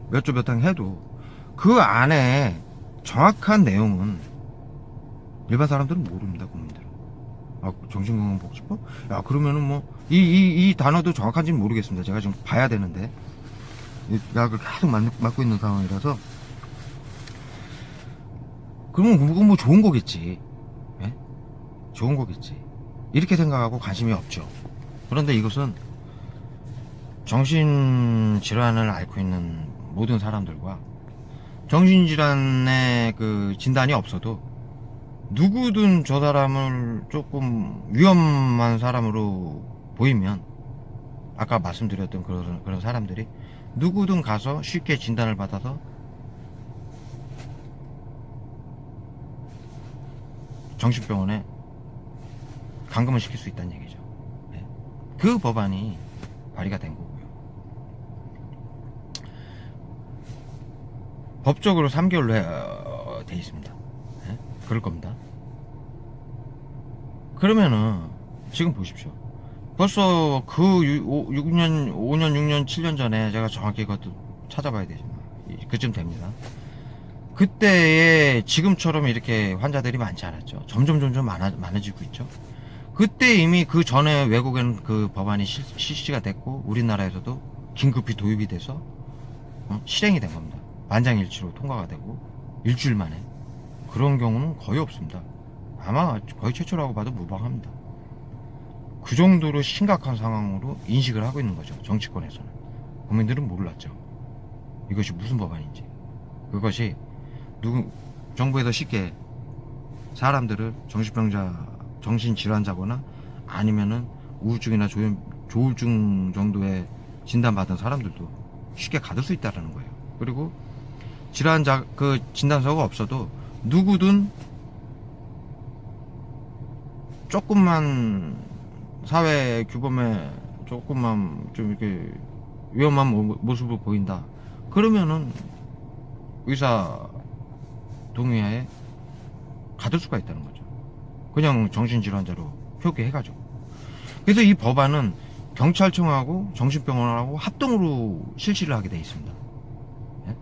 몇 조 몇 항 해도 그 안에 정확한 내용은 일반 사람들은 모릅니다. 국민들은. 정신건강복지법? 야, 그러면은 뭐 이 단어도 정확한지는 모르겠습니다. 제가 지금 봐야 되는데 약을 계속 맞고 있는 상황이라서. 그러면 그건 뭐 좋은 거겠지. 예? 좋은 거겠지. 이렇게 생각하고 관심이 없죠. 그런데 이것은 정신질환을 앓고 있는 모든 사람들과 정신질환의 그 진단이 없어도 누구든 저 사람을 조금 위험한 사람으로 보이면, 아까 말씀드렸던 그런 사람들이 누구든 가서 쉽게 진단을 받아서 정신병원에 감금을 시킬 수 있다는 얘기죠. 네. 그 법안이 발의가 된 거고요. 법적으로 3개월로 돼 있습니다. 네? 그럴 겁니다. 그러면은 지금 보십시오. 벌써 그 5년, 6년, 7년 전에 제가 정확히 그것도 찾아봐야 되지만 그쯤 됩니다. 그때에 지금처럼 이렇게 환자들이 많지 않았죠. 점점 많아지고 있죠. 그때 이미 그 전에 외국에는 그 법안이 실시가 됐고 우리나라에서도 긴급히 도입이 돼서 실행이 된 겁니다. 만장일치로 통과가 되고 일주일 만에. 그런 경우는 거의 없습니다. 아마 거의 최초라고 봐도 무방합니다. 그 정도로 심각한 상황으로 인식을 하고 있는 거죠. 정치권에서는. 국민들은 몰랐죠. 이것이 무슨 법안인지. 그것이 정부에서 쉽게 사람들을 정신질환자거나 아니면은 우울증이나 조울증 정도의 진단받은 사람들도 쉽게 가둘 수 있다는 거예요. 그리고 질환자 그 진단서가 없어도 누구든 조금만 사회 규범에 조금만 좀 이렇게 위험한 모습을 보인다. 그러면은 의사 동의하에 가둘 수가 있다는 거죠. 그냥 정신질환자로 표기해가지고. 그래서 이 법안은 경찰청하고 정신병원하고 합동으로 실시를 하게 되어 있습니다. 예?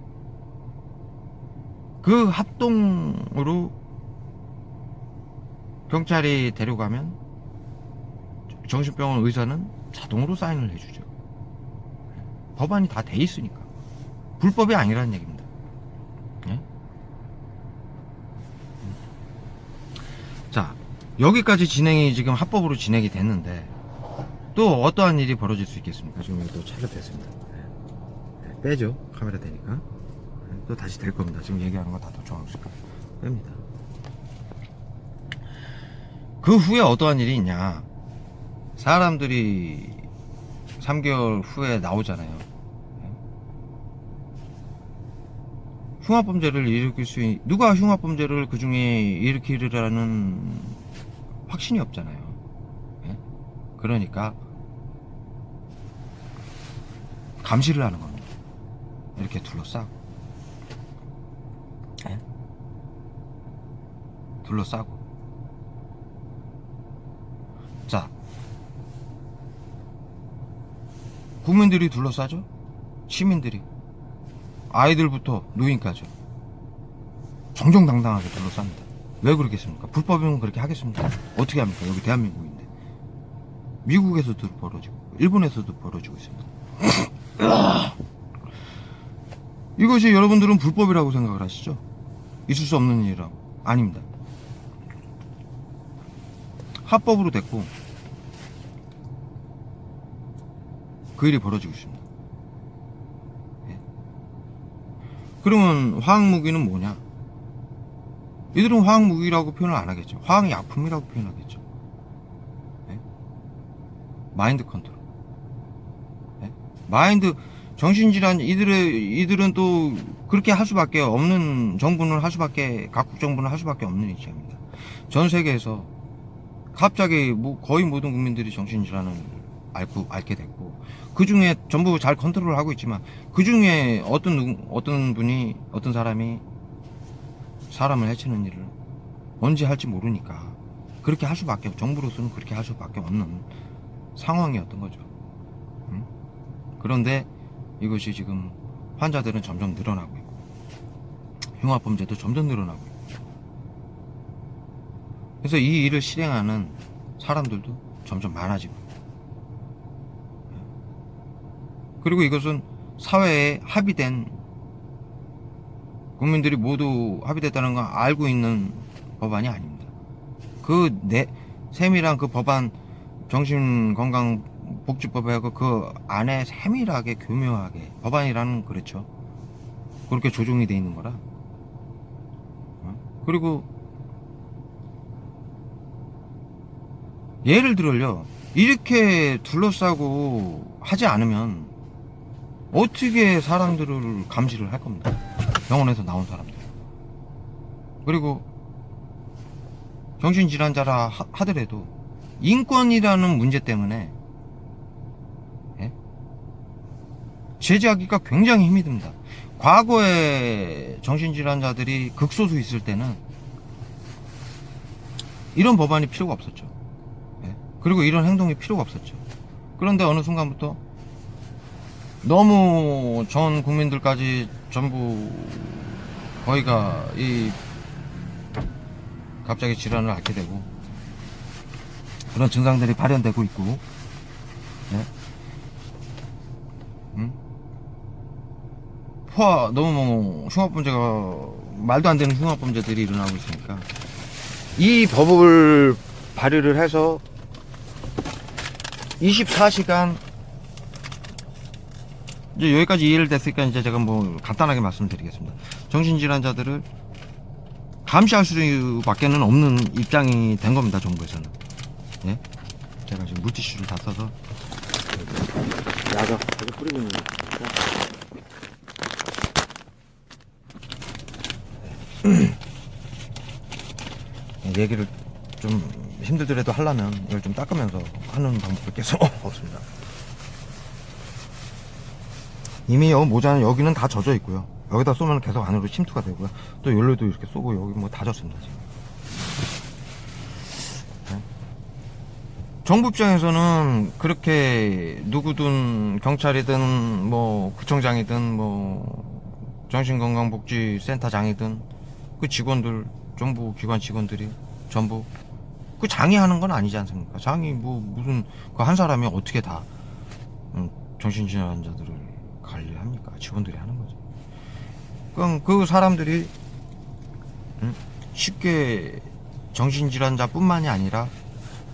그 합동으로 경찰이 데려가면 정신병원 의사는 자동으로 사인을 해주죠. 법안이 다 돼 있으니까. 불법이 아니라는 얘기입니다. 예? 자, 여기까지 지금 합법으로 진행이 됐는데 또 어떠한 일이 벌어질 수 있겠습니까? 지금 여기 또 촬영됐습니다. 네, 빼죠. 카메라 되니까. 네, 또 다시 될 겁니다. 지금 얘기하는 거 다 도청하니까 뺍니다. 그 후에 어떠한 일이 있냐? 사람들이 3개월 후에 나오잖아요. 흉악범죄를 일으킬 누가 흉악범죄를 그 중에 일으키리라는 확신이 없잖아요. 예? 그러니까 감시를 하는 겁니다. 이렇게 둘러싸고. 예? 둘러싸고. 자, 국민들이 둘러싸죠? 시민들이. 아이들부터 노인까지 정정당당하게 둘러쌉니다. 왜 그러겠습니까? 불법이면 그렇게 하겠습니까? 어떻게 합니까? 여기 대한민국인데. 미국에서도 벌어지고 일본에서도 벌어지고 있습니다. 이것이 여러분들은 불법이라고 생각을 하시죠? 있을 수 없는 일이라고. 아닙니다. 합법으로 됐고 그 일이 벌어지고 있습니다. 예. 그러면 화학무기는 뭐냐? 이들은 화학무기라고 표현을 안 하겠죠. 화학약품이라고 표현하겠죠. 예? 마인드 컨트롤. 예? 마인드 정신질환 이들은 또 그렇게 할 수밖에 없는 정부는 할 수밖에 각국 정부는 할 수밖에 없는 입장입니다. 전 세계에서 갑자기 거의 모든 국민들이 정신질환을 앓게 됐고 그 중에 전부 잘 컨트롤을 하고 있지만 그 중에 어떤 사람이 사람을 해치는 일을 언제 할지 모르니까 그렇게 할 수밖에 정부로서는 그렇게 할 수밖에 없는 상황이었던 거죠. 응? 그런데 이것이 지금 환자들은 점점 늘어나고 있고 흉악범죄도 점점 늘어나고 있고 그래서 이 일을 실행하는 사람들도 점점 많아지고 그리고 이것은 사회에 합의된 국민들이 모두 합의됐다는 걸 알고 있는 법안이 아닙니다. 그 세밀한 그 법안 정신건강복지법하고 그 안에 세밀하게 교묘하게 법안이라는 그렇죠. 그렇게 조정이 돼 있는 거라. 그리고 예를 들어요. 이렇게 둘러싸고 하지 않으면 어떻게 사람들을 감시를 할 겁니까? 병원에서 나온 사람들. 그리고 정신질환자라 하더라도 인권이라는 문제 때문에 예? 제재하기가 굉장히 힘이 듭니다. 과거에 정신질환자들이 극소수 있을 때는 이런 법안이 필요가 없었죠. 예? 그리고 이런 행동이 필요가 없었죠. 그런데 어느 순간부터 너무 전 국민들까지 전부 거의가 갑자기 질환을 앓게 되고 그런 증상들이 발현되고 있고 네? 너무 흉악범죄가 말도 안 되는 흉악범죄들이 일어나고 있으니까 이 법을 발의를 해서 24시간 이제 여기까지 이해를 됐으니까 이제 제가 뭐 간단하게 말씀드리겠습니다. 정신질환자들을 감시할 수밖에는 없는 입장이 된 겁니다. 정부에서는. 예? 제가 지금 물티슈를 다 써서 야자 뿌리는 얘기를 좀 힘들더라도 하려면 이걸 좀 닦으면서 하는 방법밖에 없습니다. 이미 모자는 여기는 다 젖어 있고요. 여기다 쏘면 계속 안으로 침투가 되고요. 또 연료도 이렇게 쏘고 여기 뭐 다 젖습니다 지금. 네? 정부 입장에서는 그렇게 누구든 경찰이든 뭐 구청장이든 뭐 정신건강복지센터장이든 그 직원들 정부 기관 직원들이 전부 그 장이 하는 건 아니지 않습니까? 장이 뭐 무슨 그 한 사람이 어떻게 다 정신질환자들을 관리합니까? 직원들이 하는 거죠. 그럼 그 사람들이 쉽게 정신질환자뿐만이 아니라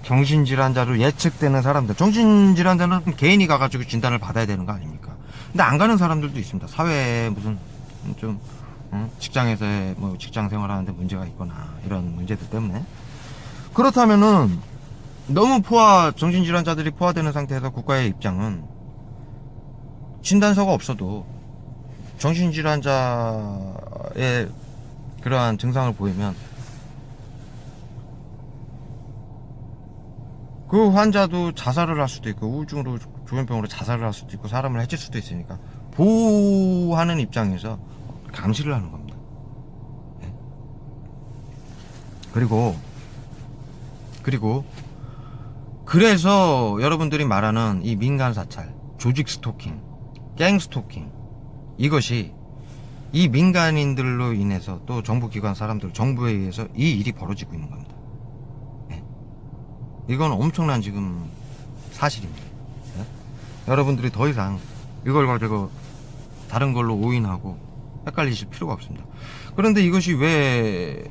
정신질환자로 예측되는 사람들, 정신질환자는 개인이 가가지고 진단을 받아야 되는 거 아닙니까? 근데 안 가는 사람들도 있습니다. 사회에 무슨 좀 직장에서의 뭐 직장 생활하는데 문제가 있거나 이런 문제들 때문에 그렇다면은 너무 정신질환자들이 포화되는 상태에서 국가의 입장은 진단서가 없어도 정신질환자의 그러한 증상을 보이면 그 환자도 자살을 할 수도 있고 우울증으로 조현병으로 자살을 할 수도 있고 사람을 해칠 수도 있으니까 보호하는 입장에서 감시를 하는 겁니다. 네? 그래서 여러분들이 말하는 이 민간 사찰, 조직 스토킹, 갱 스토킹 이것이 이 민간인들로 인해서 또 정부기관 사람들, 정부에 의해서 이 일이 벌어지고 있는 겁니다. 네? 이건 엄청난 지금 사실입니다. 네? 여러분들이 더 이상 이걸 가지고 다른 걸로 오인하고 헷갈리실 필요가 없습니다. 그런데 이것이 왜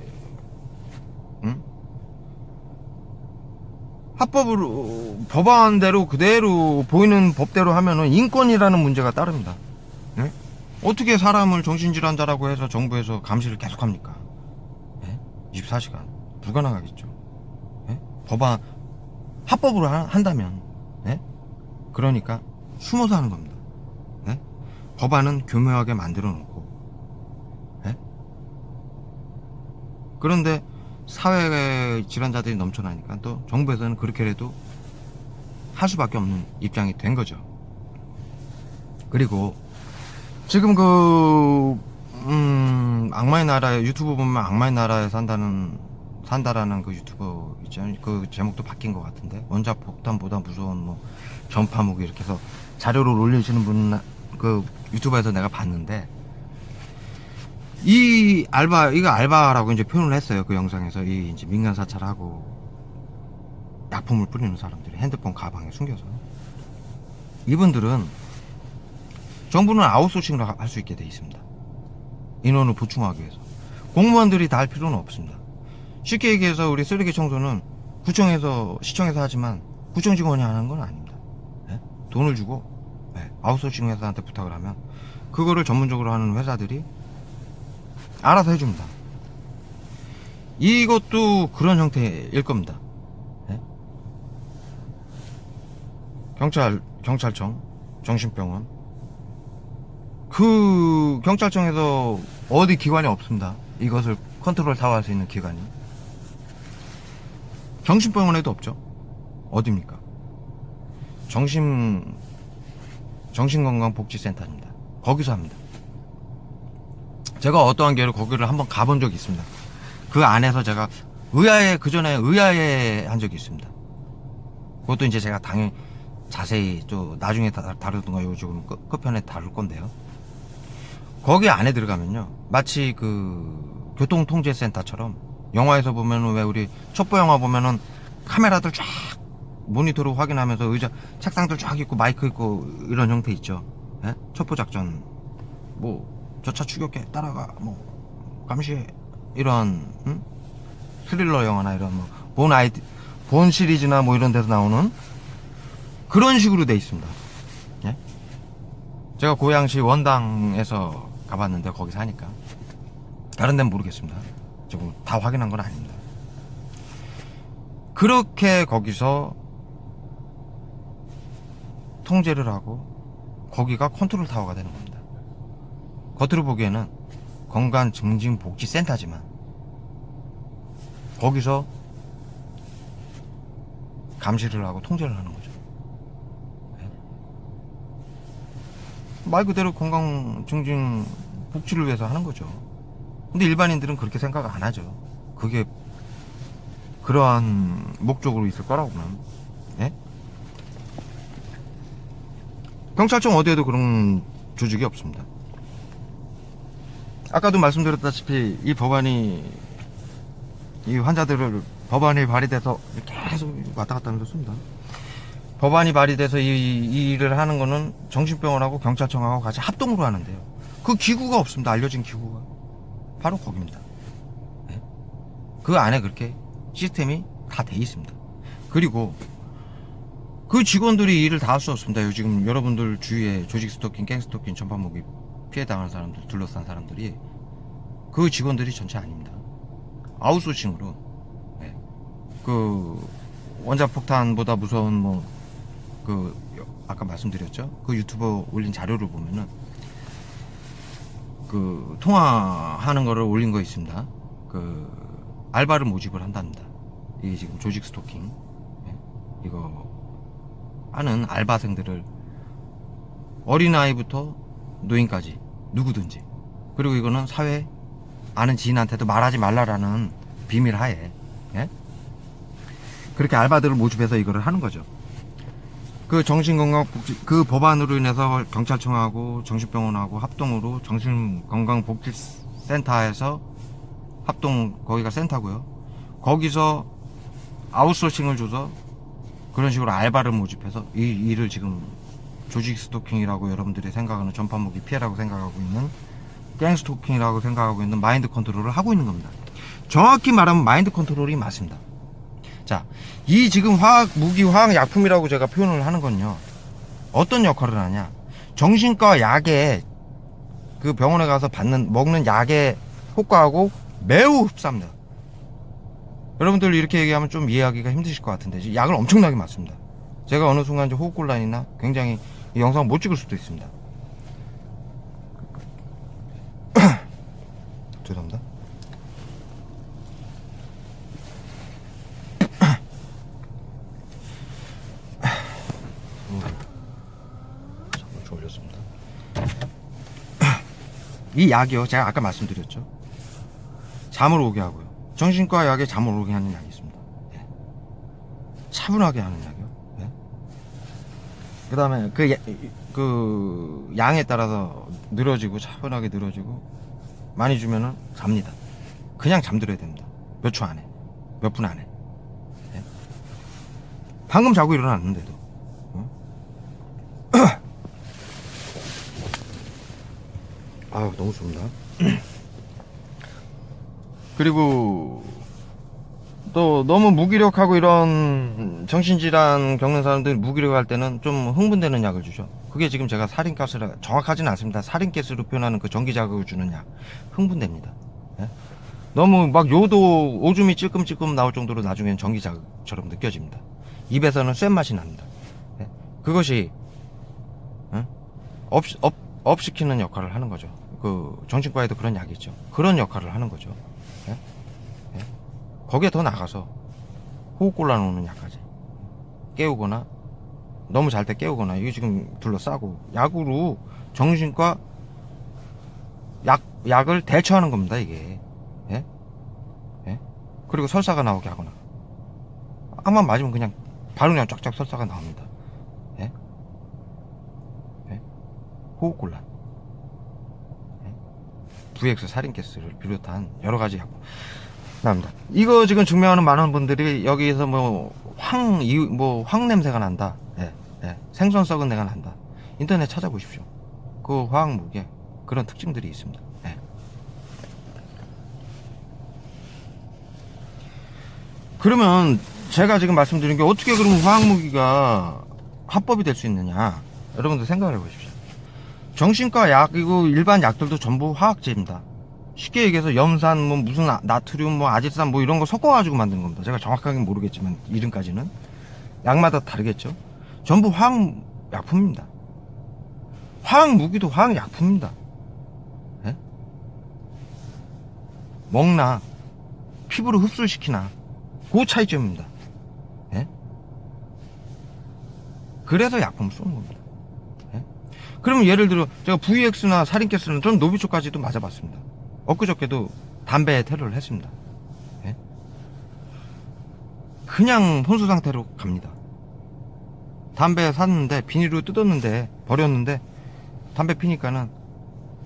합법으로 법안대로 그대로 보이는 법대로 하면은 인권이라는 문제가 따릅니다. 네? 어떻게 사람을 정신질환자라고 해서 정부에서 감시를 계속합니까? 네? 24시간 불가능하겠죠. 네? 법안 합법으로 한다면 네? 그러니까 숨어서 하는 겁니다. 네? 법안은 교묘하게 만들어 놓고 네? 그런데 사회 질환자들이 넘쳐나니까 또 정부에서는 그렇게라도 할 수밖에 없는 입장이 된 거죠. 그리고 지금 악마의 나라에 유튜브 보면 악마의 나라에 산다라는 그 유튜버 있잖아요. 그 제목도 바뀐 것 같은데 원자폭탄보다 무서운 뭐 전파무기 이렇게 해서 자료를 올리시는 분 그 유튜브에서 내가 봤는데 이거 알바라고 이제 표현을 했어요. 그 영상에서 이 이제 민간 사찰하고 약품을 뿌리는 사람들이 핸드폰 가방에 숨겨서 이분들은 정부는 아웃소싱을 할 수 있게 돼 있습니다. 인원을 보충하기 위해서 공무원들이 다 할 필요는 없습니다. 쉽게 얘기해서 우리 쓰레기 청소는 구청에서 시청에서 하지만 구청 직원이 하는 건 아닙니다. 네? 돈을 주고 아웃소싱 회사한테 부탁을 하면 그거를 전문적으로 하는 회사들이 알아서 해줍니다. 이것도 그런 형태일 겁니다. 네? 경찰청, 정신병원 그 경찰청에서 어디 기관이 없습니다. 이것을 컨트롤 타워할 수 있는 기관이 정신병원에도 없죠. 어디입니까? 정신건강복지센터입니다. 거기서 합니다. 제가 어떠한 계로 거기를 한번 가본 적이 있습니다. 그 안에서 제가 그전에 의아해 한 적이 있습니다. 그것도 이제 제가 당연히 자세히 또 나중에 다루든가 요즘 끝편에 다룰 건데요. 거기 안에 들어가면요. 마치 그 교통통제센터처럼 영화에서 보면은 왜 우리 첩보 영화 보면은 카메라들 쫙 모니터로 확인하면서 의자 책상들 쫙 있고 마이크 있고 이런 형태 있죠. 예? 첩보 작전 뭐 저 차 추격해 따라가 뭐 감시 이런 스릴러 영화나 이런 본 시리즈나 뭐 이런 데서 나오는 그런 식으로 돼 있습니다. 예? 제가 고양시 원당에서 가봤는데 거기 사니까 다른 데는 모르겠습니다. 지금 다 확인한 건 아닙니다. 그렇게 거기서 통제를 하고 거기가 컨트롤 타워가 되는 겁니다. 겉으로 보기에는 건강증진복지센터지만 거기서 감시를 하고 통제를 하는 거죠. 말 그대로 건강증진복지를 위해서 하는 거죠. 근데 일반인들은 그렇게 생각 안 하죠. 그게 그러한 목적으로 있을 거라고는. 예? 경찰청 어디에도 그런 조직이 없습니다. 아까도 말씀드렸다시피 이 법안이 이 환자들을 법안이 발의돼서 계속 왔다 갔다 하면서 법안이 발의돼서 이 일을 하는 거는 정신병원하고 경찰청하고 같이 합동으로 하는데요. 그 기구가 없습니다. 알려진 기구가 바로 거기입니다. 네? 그 안에 그렇게 시스템이 다 돼 있습니다. 그리고 그 직원들이 일을 다 할 수 없습니다. 지금 여러분들 주위에 조직 스토킹, 갱 스토킹, 전파목이 피해 당한 사람들, 둘러싼 사람들이 그 직원들이 전체 아닙니다. 아웃소싱으로 네. 그 원자폭탄보다 무서운 아까 말씀드렸죠. 그 유튜버 올린 자료를 보면은 그 통화하는 거를 올린 거 있습니다. 그 알바를 모집을 한답니다. 이게 지금 조직 스토킹 네. 이거 하는 알바생들을 어린아이부터 노인까지 누구든지, 그리고 이거는 사회 아는 지인한테도 말하지 말라라는 비밀 하에 예? 그렇게 알바들을 모집해서 이거를 하는 거죠. 그 정신건강복지 그 법안으로 인해서 경찰청하고 정신병원하고 합동으로 정신건강복지센터에서 합동, 거기가 센터고요. 거기서 아웃소싱을 줘서 그런 식으로 알바를 모집해서 이 일을 지금 조직 스토킹이라고 여러분들이 생각하는 전파목이 피해라고 생각하고 있는 갱 스토킹이라고 생각하고 있는 마인드 컨트롤을 하고 있는 겁니다. 정확히 말하면 마인드 컨트롤이 맞습니다. 자, 이 지금 무기 화학약품이라고 제가 표현을 하는 건요, 어떤 역할을 하냐, 정신과 약에 그 병원에 가서 먹는 약의 효과하고 매우 흡사합니다. 여러분들 이렇게 얘기하면 좀 이해하기가 힘드실 것 같은데 약을 엄청나게 맞습니다. 제가 어느 순간 이제 호흡곤란이나 굉장히 이 영상 못 찍을 수도 있습니다. 죄송합니다. 잠깐 좀 올렸습니다. 이 약이요, 제가 아까 말씀드렸죠. 잠을 오게 하고요. 정신과 약에 잠을 오게 하는 약이 있습니다. 네. 차분하게 하는 약이요. 네. 그 다음에 그 양에 따라서 늘어지고 차분하게 늘어지고 많이 주면은 잡니다. 그냥 잠들어야 됩니다. 몇 초 안에, 몇 분 안에. 네. 방금 자고 일어났는데도. 아유, 너무 좁다. 그리고 또 너무 무기력하고 이런 정신질환 겪는 사람들이 무기력할 때는 좀 흥분되는 약을 주죠. 그게 지금 제가 살인가스라, 정확하지는 않습니다. 살인가스로 표현하는 그 전기자극을 주는 약. 흥분됩니다. 예? 너무 막 요도 오줌이 찔끔찔끔 나올 정도로 나중엔 전기자극처럼 느껴집니다. 입에서는 센 맛이 납니다. 예? 그것이 업시키는 역할을 하는 거죠. 그 정신과에도 그런 약이 있죠. 그런 역할을 하는 거죠. 예? 예? 거기에 더 나가서 호흡곤란 오는 약까지 깨우거나, 너무 잘 때 깨우거나, 이게 지금 둘러싸고 약으로 정신과 약을 대처하는 겁니다, 이게. 예? 예? 그리고 설사가 나오게 하거나, 암만 맞으면 그냥 바로 그냥 쫙쫙 설사가 나옵니다. 예? 예? 호흡곤란, VX 살인가스를 비롯한 여러 가지 약 나옵니다. 이거 지금 증명하는 많은 분들이 여기에서 황 냄새가 난다, 예, 예, 생선 썩은 내가 난다, 인터넷 찾아보십시오. 그 화학 무기에 그런 특징들이 있습니다. 예. 그러면 제가 지금 말씀드린 게 어떻게 그러면 화학무기가 합법이 될 수 있느냐? 여러분들 생각을 해보십시오. 정신과 약이고 일반 약들도 전부 화학제입니다. 쉽게 얘기해서 염산, 뭐 무슨 나트륨, 뭐 아질산 뭐 이런 거 섞어가지고 만든 겁니다. 제가 정확하게 모르겠지만 이름까지는 약마다 다르겠죠. 전부 화학약품입니다. 화학무기도 화학약품입니다. 예? 먹나 피부로 흡수시키나 그 차이점입니다. 예? 그래서 약품을 쏘는 겁니다. 예? 그러면 예를 들어 제가 VX나 살인가스는 전 노비초까지도 맞아봤습니다. 엊그저께도 담배 테러를 했습니다. 예? 그냥 혼수 상태로 갑니다. 담배 샀는데 비닐로 뜯었는데 버렸는데 담배 피니까는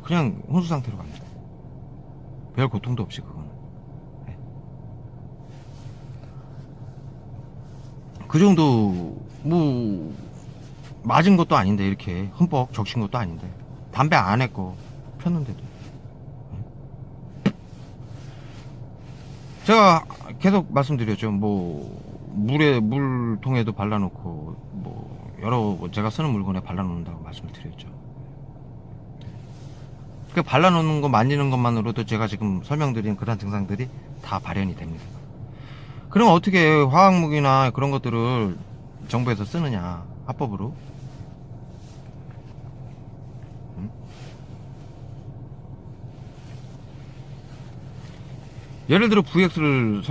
그냥 혼수 상태로 갑니다. 별 고통도 없이 그거는. 예. 그 정도 뭐 맞은 것도 아닌데 이렇게 흠뻑 적신 것도 아닌데 담배 안 했고 폈는데도. 제가 계속 말씀드렸죠. 뭐 물통에도 발라놓고 뭐 여러 제가 쓰는 물건에 발라놓는다고 말씀을 드렸죠. 그 발라놓는 거 만지는 것만으로도 제가 지금 설명드린 그런 증상들이 다 발현이 됩니다. 그럼 어떻게 화학무기나 그런 것들을 정부에서 쓰느냐 합법으로? 예를 들어 VX를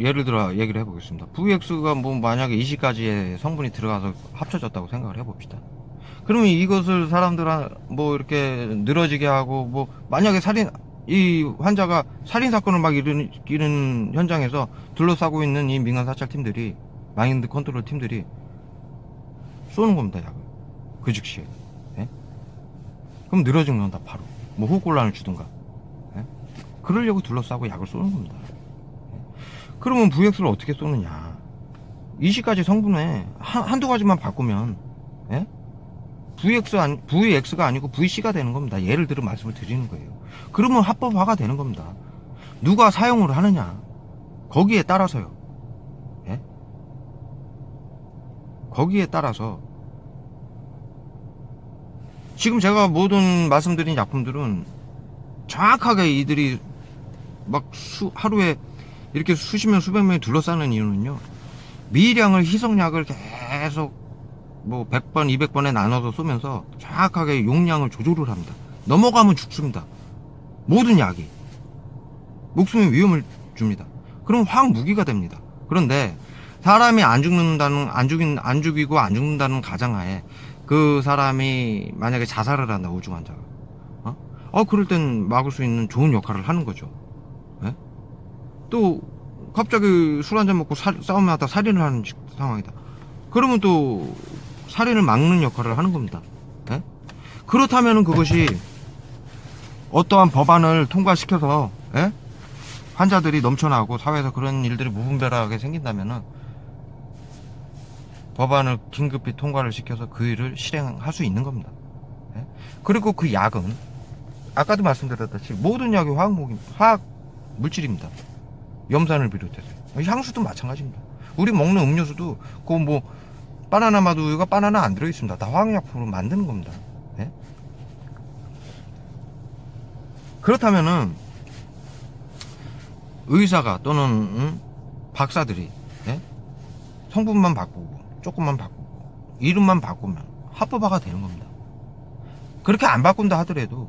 예를 들어 얘기를 해보겠습니다. VX가 뭐 만약에 20가지의 성분이 들어가서 합쳐졌다고 생각을 해봅시다. 그러면 이것을 뭐 이렇게 늘어지게 하고 뭐 만약에 이 환자가 살인 사건을 막 일으키는 현장에서 둘러싸고 있는 이 민간 사찰 팀들이 마인드 컨트롤 팀들이 쏘는 겁니다. 약을 그 즉시에. 예? 그럼 늘어진 건다 바로 뭐 호흡곤란을 주든가. 예? 그러려고 둘러싸고 약을 쏘는 겁니다. 예? 그러면 VX를 어떻게 쏘느냐? 20가지 성분에 한두 가지만 바꾸면 예? VX가 아니고 VC가 되는 겁니다. 예를 들어 말씀을 드리는 거예요. 그러면 합법화가 되는 겁니다. 누가 사용을 하느냐 거기에 따라서요. 예? 거기에 따라서 지금 제가 모든 말씀드린 약품들은 정확하게 이들이 막 하루에 이렇게 수십 명 수백 명이 둘러싸는 이유는요, 미량을 희석약을 계속 뭐 100번 200번에 나눠서 쏘면서 정확하게 용량을 조절을 합니다. 넘어가면 죽습니다. 모든 약이 목숨에 위험을 줍니다. 그럼 화학무기가 됩니다. 그런데 사람이 안 죽이고 안 죽는다는 가정하에 그 사람이 만약에 자살을 한다, 우중 환자가 그럴 땐 막을 수 있는 좋은 역할을 하는 거죠. 예? 또 갑자기 술 한잔 먹고 싸움을 하다 살인을 하는 상황이다. 그러면 또 살인을 막는 역할을 하는 겁니다. 예? 그렇다면 그것이 어떠한 법안을 통과시켜서 예? 환자들이 넘쳐나고 사회에서 그런 일들이 무분별하게 생긴다면은 법안을 긴급히 통과를 시켜서 그 일을 실행할 수 있는 겁니다. 예? 그리고 그 약은 아까도 말씀드렸다시피 모든 약이 화학 물질입니다. 염산을 비롯해서 향수도 마찬가지입니다. 우리 먹는 음료수도 그 뭐 바나나 맛 우유가 바나나 안 들어있습니다. 다 화학약품으로 만드는 겁니다. 예? 그렇다면은 의사가 또는 박사들이 예? 성분만 바꾸고 조금만 바꾸고 이름만 바꾸면 합법화가 되는 겁니다. 그렇게 안 바꾼다 하더라도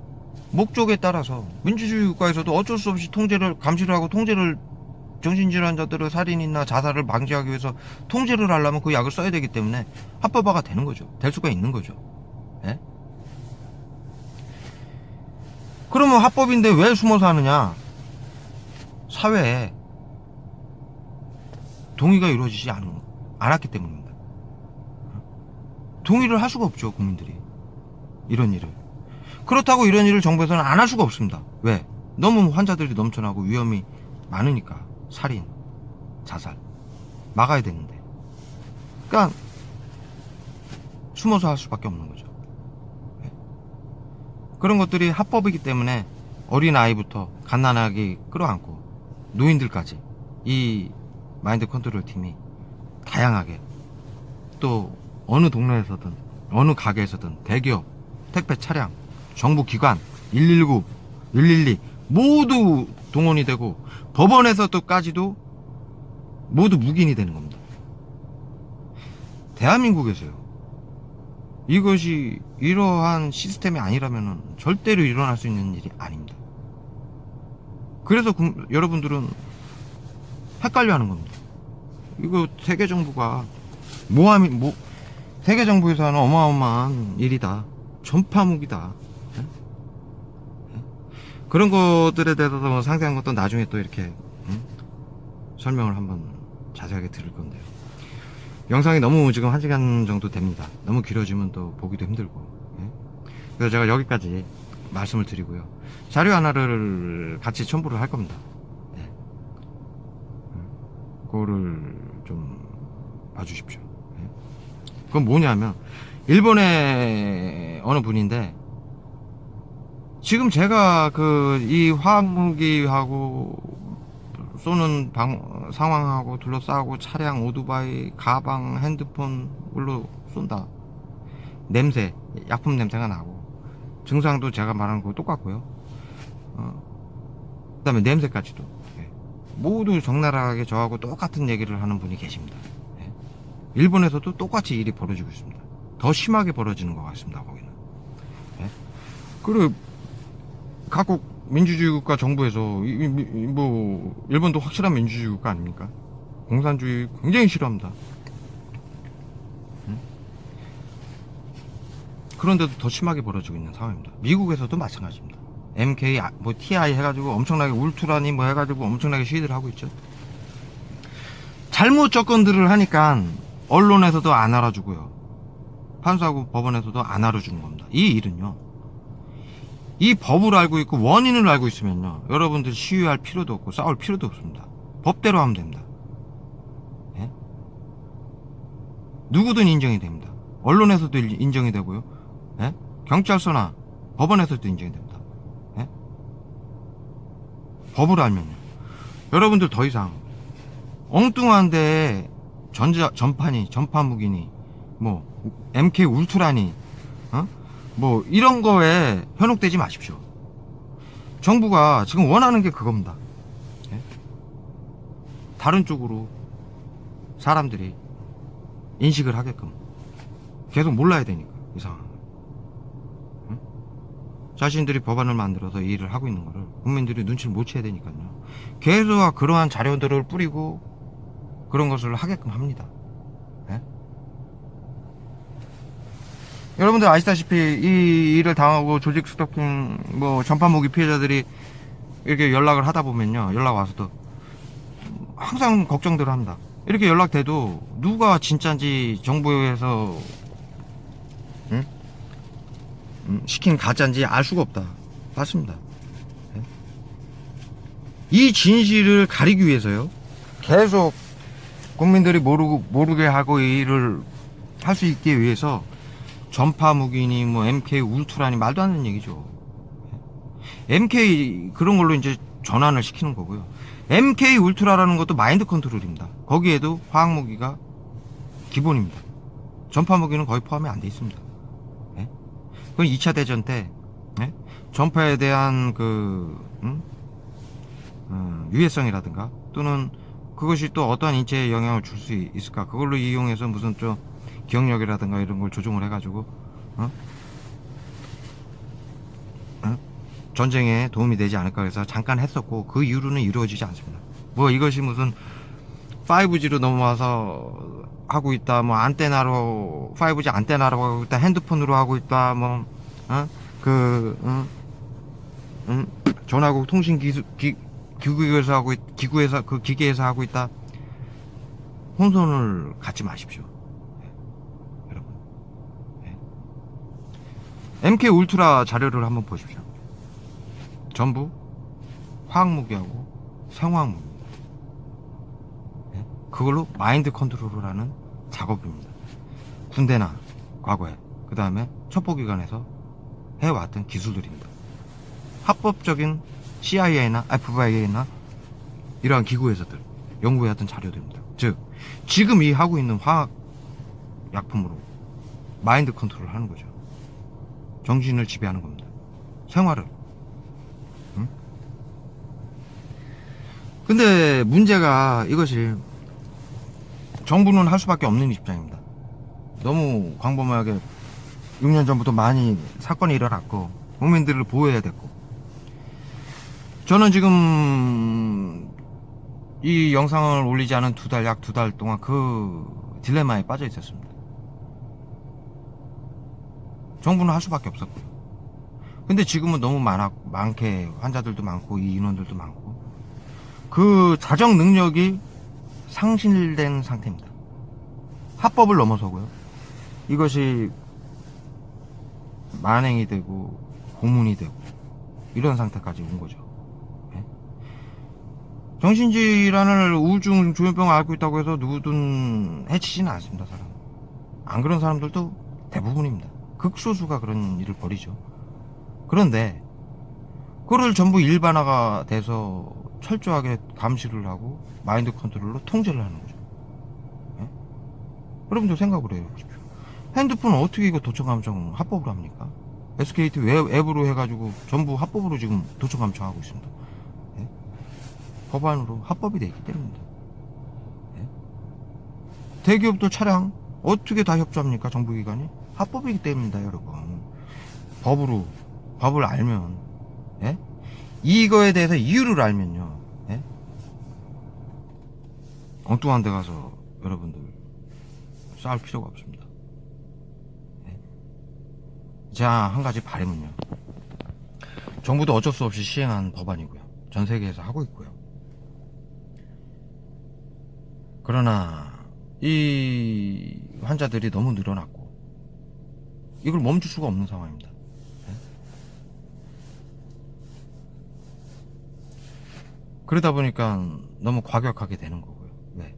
목적에 따라서 민주주의 국가에서도 어쩔 수 없이 감시를 하고 정신질환자들의 살인이나 자살을 방지하기 위해서 통제를 하려면 그 약을 써야 되기 때문에 합법화가 되는 거죠. 될 수가 있는 거죠. 예? 그러면 합법인데 왜 숨어서 하느냐? 사회에 동의가 이루어지지 않았기 때문입니다. 동의를 할 수가 없죠, 국민들이. 이런 일을. 그렇다고 이런 일을 정부에서는 안 할 수가 없습니다. 왜? 너무 환자들이 넘쳐나고 위험이 많으니까. 살인, 자살 막아야 되는데, 그러니까 숨어서 할 수밖에 없는 거죠. 그런 것들이 합법이기 때문에 어린 아이부터 갓난아기 끌어안고 노인들까지 이 마인드 컨트롤 팀이 다양하게, 또 어느 동네에서든 어느 가게에서든 대기업, 택배 차량, 정부 기관, 119, 112 모두 동원이 되고 법원에서도까지도 모두 묵인이 되는 겁니다. 대한민국에서요, 이것이 이러한 시스템이 아니라면 절대로 일어날 수 있는 일이 아닙니다. 그래서 여러분들은 헷갈려 하는 겁니다. 이거 세계 정부가 세계 정부에서 하는 어마어마한 일이다, 전파무기다. 예? 예? 그런 것들에 대해서 뭐 상세한 것도 나중에 또 이렇게 설명을 한번 자세하게 드릴 건데요. 영상이 너무 지금 1시간 정도 됩니다. 너무 길어지면 또 보기도 힘들고. 예? 그래서 제가 여기까지 말씀을 드리고요. 자료 하나를 같이 첨부를 할 겁니다. 예. 그거를 좀 봐주십시오. 예? 그건 뭐냐면, 일본의 어느 분인데, 지금 제가 이 화학무기하고 쏘는 상황하고 둘러싸고 차량, 오토바이, 가방, 핸드폰으로 쏜다. 냄새, 약품 냄새가 나고, 증상도 제가 말하는 거 똑같고요. 그 다음에 냄새까지도. 예. 모두 적나라하게 저하고 똑같은 얘기를 하는 분이 계십니다. 예. 일본에서도 똑같이 일이 벌어지고 있습니다. 더 심하게 벌어지는 것 같습니다, 거기는. 예. 그리고 각국 민주주의 국가 정부에서 뭐 일본도 확실한 민주주의 국가 아닙니까? 공산주의 굉장히 싫어합니다. 응? 그런데도 더 심하게 벌어지고 있는 상황입니다. 미국에서도 마찬가지입니다. MK 뭐 TI 해가지고 엄청나게 울트라니 뭐 해가지고 엄청나게 시위를 하고 있죠. 잘못 접근들을 하니까 언론에서도 안 알아주고요, 판사하고 법원에서도 안 알아주는 겁니다. 이 일은요, 이 법을 알고 있고 원인을 알고 있으면요, 여러분들 시위할 필요도 없고 싸울 필요도 없습니다. 법대로 하면 됩니다. 예? 누구든 인정이 됩니다. 언론에서도 인정이 되고요, 예? 경찰서나 법원에서도 인정이 됩니다. 예? 법을 알면요, 여러분들 더 이상 엉뚱한데 전파무기니 뭐 MK 울트라니 뭐 이런 거에 현혹되지 마십시오. 정부가 지금 원하는 게 그겁니다. 예? 다른 쪽으로 사람들이 인식을 하게끔 계속 몰라야 되니까, 이 상황. 응? 자신들이 법안을 만들어서 이 일을 하고 있는 거를 국민들이 눈치를 못 채야 되니까요, 계속 그러한 자료들을 뿌리고 그런 것을 하게끔 합니다. 예? 여러분들 아시다시피 이 일을 당하고 조직 스토킹 뭐 전파무기 피해자들이 이렇게 연락을 하다 보면요, 연락 와서도 항상 걱정들을 합니다. 이렇게 연락돼도 누가 진짜인지 정부에서 시킨 가짜인지 알 수가 없다. 맞습니다. 예? 이 진실을 가리기 위해서요, 계속 국민들이 모르게 하고 이 일을 할 수 있기 위해서 전파무기니 뭐 MK 울트라니 말도 안 되는 얘기죠. MK 그런 걸로 이제 전환을 시키는 거고요. MK 울트라라는 것도 마인드 컨트롤입니다. 거기에도 화학무기가 기본입니다. 전파무기는 거의 포함이 안 돼 있습니다. 예? 그건 2차 대전 때 예? 전파에 대한 유해성이라든가 또는 그것이 또 어떠한 인체에 영향을 줄 수 있을까, 그걸로 이용해서 무슨 좀 기억력이라든가 이런 걸 조종을 해가지고 전쟁에 도움이 되지 않을까 해서 잠깐 했었고, 그 이후로는 이루어지지 않습니다. 뭐 이것이 무슨 5G로 넘어와서 하고 있다, 뭐 안테나로 5G 안테나로 하고 있다, 핸드폰으로 하고 있다, 뭐 전화국 통신 기구에서 하고 기구에서 그 기계에서 하고 있다. 혼선을 갖지 마십시오. 여러분. MK 울트라 자료를 한번 보십시오. 전부 화학무기하고 생화학무기입니다. 그걸로 마인드 컨트롤을 하는 작업입니다. 군대나 과거에, 그 다음에 첩보기관에서 해왔던 기술들입니다. 합법적인 CIA나 FBI나 이러한 기구에서들 연구해왔던 자료들입니다. 즉 지금 이 하고 있는 화학 약품으로 마인드 컨트롤을 하는 거죠. 정신을 지배하는 겁니다. 생활을. 응? 근데 문제가 이것이 정부는 할 수밖에 없는 입장입니다. 너무 광범위하게 6년 전부터 많이 사건이 일어났고 국민들을 보호해야 됐고, 저는 지금 이 영상을 올리지 않은 약 두 달 동안 그 딜레마에 빠져 있었습니다. 정부는 할 수밖에 없었고요. 근데 지금은 너무 많게 환자들도 많고 이 인원들도 많고 그 자정 능력이 상실된 상태입니다. 합법을 넘어서고요. 이것이 만행이 되고 고문이 되고 이런 상태까지 온 거죠. 네? 정신질환을 우울증 조현병을 앓고 있다고 해서 누구든 해치지는 않습니다. 사람. 안 그런 사람들도 대부분입니다. 극소수가 그런 일을 벌이죠. 그런데 그거를 전부 일반화가 돼서 철저하게 감시를 하고 마인드 컨트롤로 통제를 하는 거죠. 네? 여러분들 생각을 해보십시오. 핸드폰 어떻게 이거 도청 감청 합법으로 합니까? SKT 앱으로 해가지고 전부 합법으로 지금 도청 감청하고 있습니다. 네? 법안으로 합법이 되어 있기 때문입니다. 네? 대기업들 차량 어떻게 다 협조합니까? 정부기관이 합법이기 때문입니다, 여러분. 법을 알면, 예? 이거에 대해서 이유를 알면요, 예? 엉뚱한 데 가서 여러분들 싸울 필요가 없습니다. 예? 자, 한 가지 바람은요, 정부도 어쩔 수 없이 시행한 법안이고요, 전 세계에서 하고 있고요. 그러나 이 환자들이 너무 늘어났고 이걸 멈출 수가 없는 상황입니다. 네? 그러다 보니까 너무 과격하게 되는 거고요. 왜?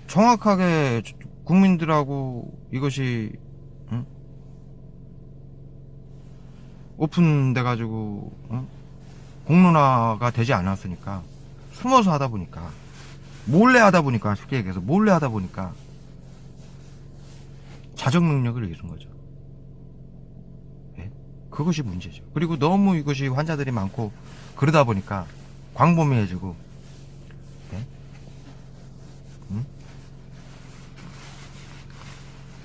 정확하게 국민들하고 이것이 오픈돼 가지고 공론화가 되지 않았으니까 숨어서 하다 보니까, 몰래 하다 보니까, 쉽게 얘기해서 몰래 하다 보니까 자정 능력을 잃은 거죠. 예? 그것이 문제죠. 그리고 너무 이것이 환자들이 많고 그러다 보니까 광범위해지고, 예?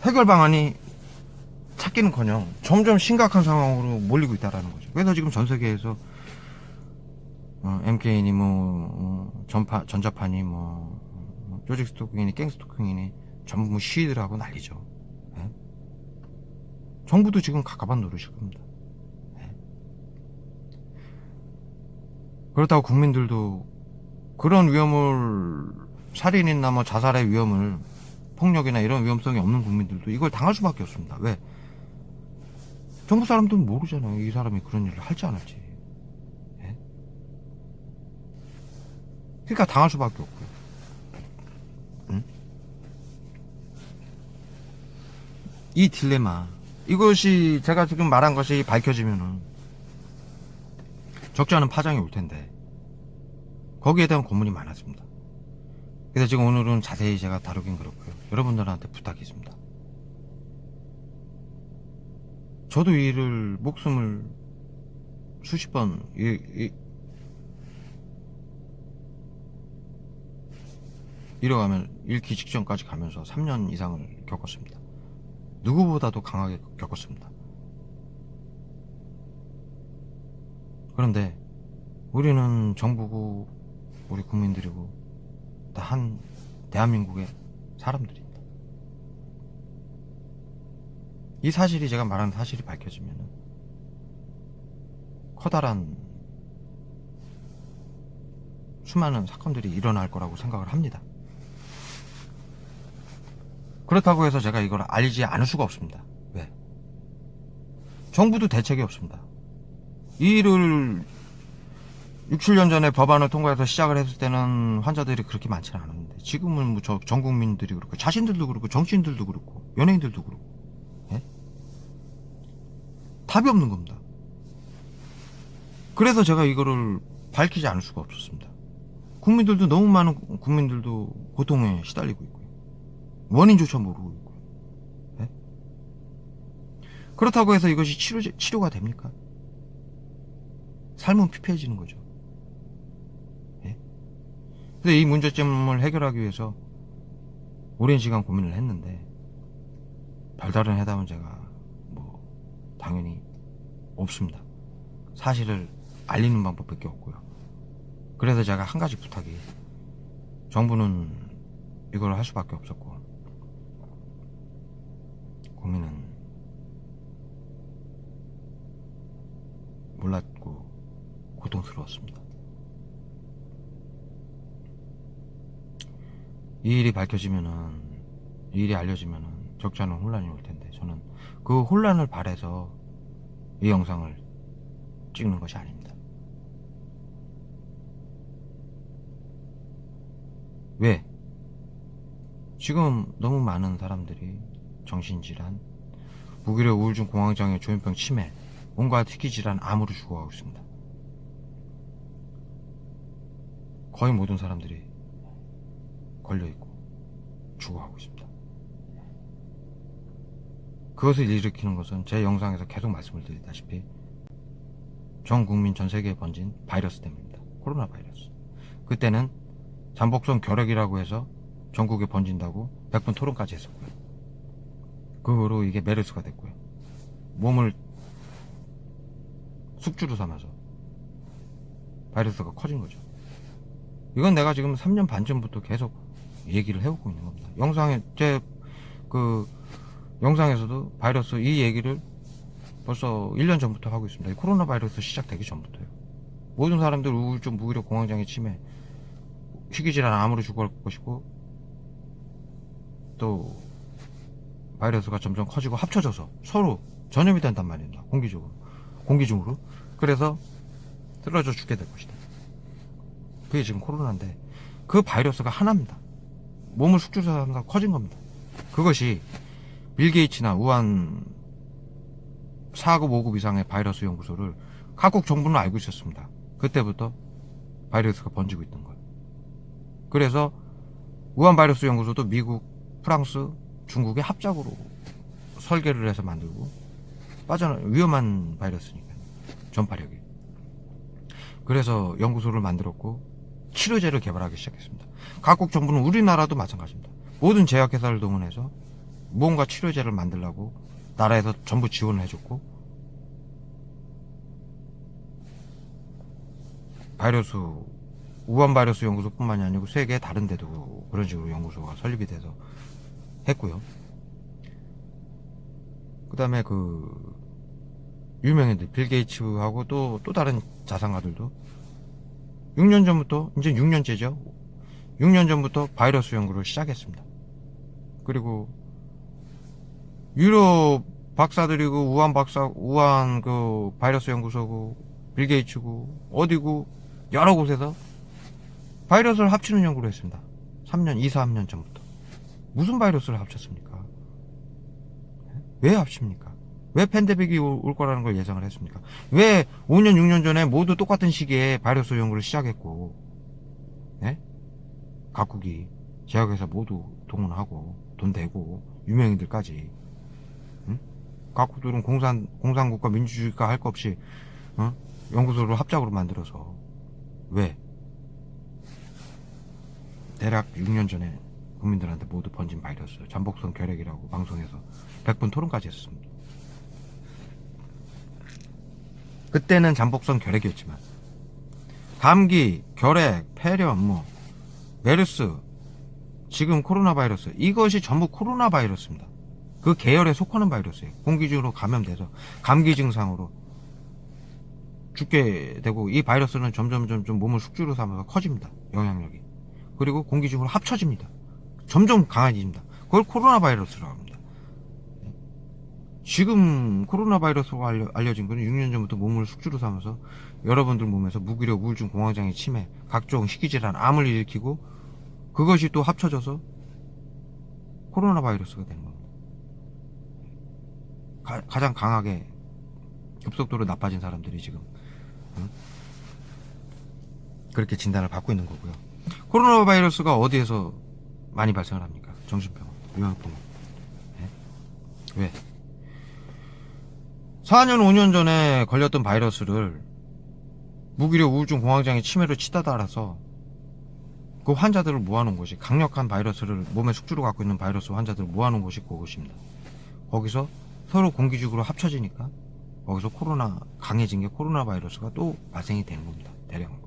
해결 방안이 찾기는커녕 점점 심각한 상황으로 몰리고 있다라는 거죠. 그래서 지금 전 세계에서 MK니 전자파니 조직 스토킹이니 갱 스토킹이니 전부 시위들 하고 난리죠. 예? 정부도 지금 가만 노릇일 겁니다. 예? 그렇다고 국민들도 그런 위험을, 살인이나 자살의 위험을, 폭력이나 이런 위험성이 없는 국민들도 이걸 당할 수밖에 없습니다. 왜? 정부 사람들은 모르잖아요. 이 사람이 그런 일을 할지 안 할지. 예? 그러니까 당할 수밖에 없고요. 응? 이 딜레마, 이것이 제가 지금 말한 것이 밝혀지면은 적지 않은 파장이 올 텐데 거기에 대한 고문이 많았습니다. 그래서 지금 오늘은 자세히 제가 다루긴 그렇고요. 여러분들한테 부탁이 있습니다. 저도 이 일을 목숨을 수십 번 잃기 직전까지 가면서 3년 이상을 겪었습니다. 누구보다도 강하게 겪었습니다. 그런데 우리는 정부고 우리 국민들이고 다 한 대한민국의 사람들입니다. 이 사실이, 제가 말하는 사실이 밝혀지면 커다란 수많은 사건들이 일어날 거라고 생각을 합니다. 그렇다고 해서 제가 이걸 알리지 않을 수가 없습니다. 왜? 정부도 대책이 없습니다. 이 일을 6, 7년 전에 법안을 통과해서 시작을 했을 때는 환자들이 그렇게 많지는 않았는데 지금은 전 국민들이 그렇고, 자신들도 그렇고, 정치인들도 그렇고, 연예인들도 그렇고, 예? 답이 없는 겁니다. 그래서 제가 이거를 밝히지 않을 수가 없었습니다. 국민들도 너무 많은 국민들도 고통에 시달리고 있고요. 원인조차 모르고 있고요. 네? 그렇다고 해서 이것이 치료가 됩니까? 삶은 피폐해지는 거죠. 예? 그래서 이 문제점을 해결하기 위해서 오랜 시간 고민을 했는데 별다른 해답은 제가 뭐 당연히 없습니다. 사실을 알리는 방법밖에 없고요. 그래서 제가 한 가지 부탁이, 정부는 이걸 할 수밖에 없었고 국민은 몰랐고 고통스러웠습니다. 이 일이 밝혀지면은, 이 일이 알려지면은 적지 않은 혼란이 올 텐데, 저는 그 혼란을 바래서 이 영상을 찍는 것이 아닙니다. 왜? 지금 너무 많은 사람들이 정신질환, 무기력, 우울증, 공황장애, 조현병, 치매, 온갖 희귀질환, 암으로 죽어가고 있습니다. 거의 모든 사람들이 걸려있고 죽어가고 있습니다. 그것을 일으키는 것은 제 영상에서 계속 말씀을 드리다시피 전 국민, 전 세계에 번진 바이러스 때문입니다. 코로나 바이러스. 그때는 잠복성 결핵이라고 해서 전국에 번진다고 100번 토론까지 했었고요. 그 후로 이게 메르스가 됐고요. 몸을 숙주로 삼아서 바이러스가 커진 거죠. 이건 내가 지금 3년 반 전부터 계속 얘기를 해오고 있는 겁니다. 영상에, 영상에서도 바이러스 이 얘기를 벌써 1년 전부터 하고 있습니다. 코로나 바이러스 시작되기 전부터요. 모든 사람들 우울증, 무기력, 공황장애, 치매, 희귀질환, 암으로 죽어갈 것이고, 또 바이러스가 점점 커지고 합쳐져서 서로 전염이 된단 말입니다. 공기 중으로. 그래서 쓰러져 죽게 될 것이다. 그게 지금 코로나인데, 그 바이러스가 하나입니다. 몸을 숙주로 삼아서 커진 겁니다. 그것이 빌 게이츠나 우한 4급, 5급 이상의 바이러스 연구소를 각국 정부는 알고 있었습니다. 그때부터 바이러스가 번지고 있던 거예요. 그래서 우한 바이러스 연구소도 미국, 프랑스, 중국의 합작으로 설계를 해서 만들고, 위험한 바이러스니까요. 전파력이. 그래서 연구소를 만들었고 치료제를 개발하기 시작했습니다. 각국 정부는, 우리나라도 마찬가지입니다. 모든 제약회사를 동원해서 무언가 치료제를 만들라고 나라에서 전부 지원을 해줬고, 우한 바이러스 연구소뿐만이 아니고 세계 다른 데도 그런 식으로 연구소가 설립이 돼서 했고요. 그 다음에 유명인들 빌 게이츠하고 또 다른 자산가들도 6년 전부터, 이제 6년째죠. 6년 전부터 바이러스 연구를 시작했습니다. 그리고 유럽 박사들이고 우한 그 바이러스 연구소고 빌 게이츠고 어디고 여러 곳에서 바이러스를 합치는 연구를 했습니다. 3년 전부터. 무슨 바이러스를 합쳤습니까? 왜 합칩니까? 왜 팬데믹이 올 거라는 걸 예상을 했습니까? 왜 5년, 6년 전에 모두 똑같은 시기에 바이러스 연구를 시작했고, 네? 각국이, 제약회사 모두 동원하고, 돈 대고, 유명인들까지, 응? 각국들은 공산국가, 민주주의가 할 거 없이, 연구소를 합작으로 만들어서, 왜? 대략 6년 전에 국민들한테 모두 번진 바이러스, 잠복성 결핵이라고 방송에서 100번 토론까지 했습니다. 그때는 잠복성 결핵이었지만 감기, 결핵, 폐렴, 메르스, 지금 코로나 바이러스, 이것이 전부 코로나 바이러스입니다. 그 계열에 속하는 바이러스예요. 공기 중으로 감염돼서 감기 증상으로 죽게 되고, 이 바이러스는 점점 몸을 숙주로 삼아서 커집니다. 영향력이. 그리고 공기 중으로 합쳐집니다. 점점 강해집니다. 그걸 코로나 바이러스라고 합니다. 지금 코로나 바이러스가 알려진 것은 6년 전부터 몸을 숙주로 삼아서 여러분들 몸에서 무기력, 우울증, 공황장애, 치매, 각종 희귀질환, 암을 일으키고, 그것이 또 합쳐져서 코로나 바이러스가 되는 겁니다. 가장 강하게 급속도로 나빠진 사람들이 지금 그렇게 진단을 받고 있는 거고요. 코로나 바이러스가 어디에서 많이 발생을 합니까? 정신병원, 요양병원. 네? 왜? 4년, 5년 전에 걸렸던 바이러스를 무기력 우울증 공황장애 치매로 치다 달아서 그 환자들을 모아놓은 곳이, 강력한 바이러스를 몸에 숙주로 갖고 있는 바이러스 환자들을 모아놓은 곳이 그곳입니다. 거기서 서로 공기적으로 합쳐지니까 거기서 코로나 강해진 게 코로나 바이러스가 또 발생이 되는 겁니다. 대량으로.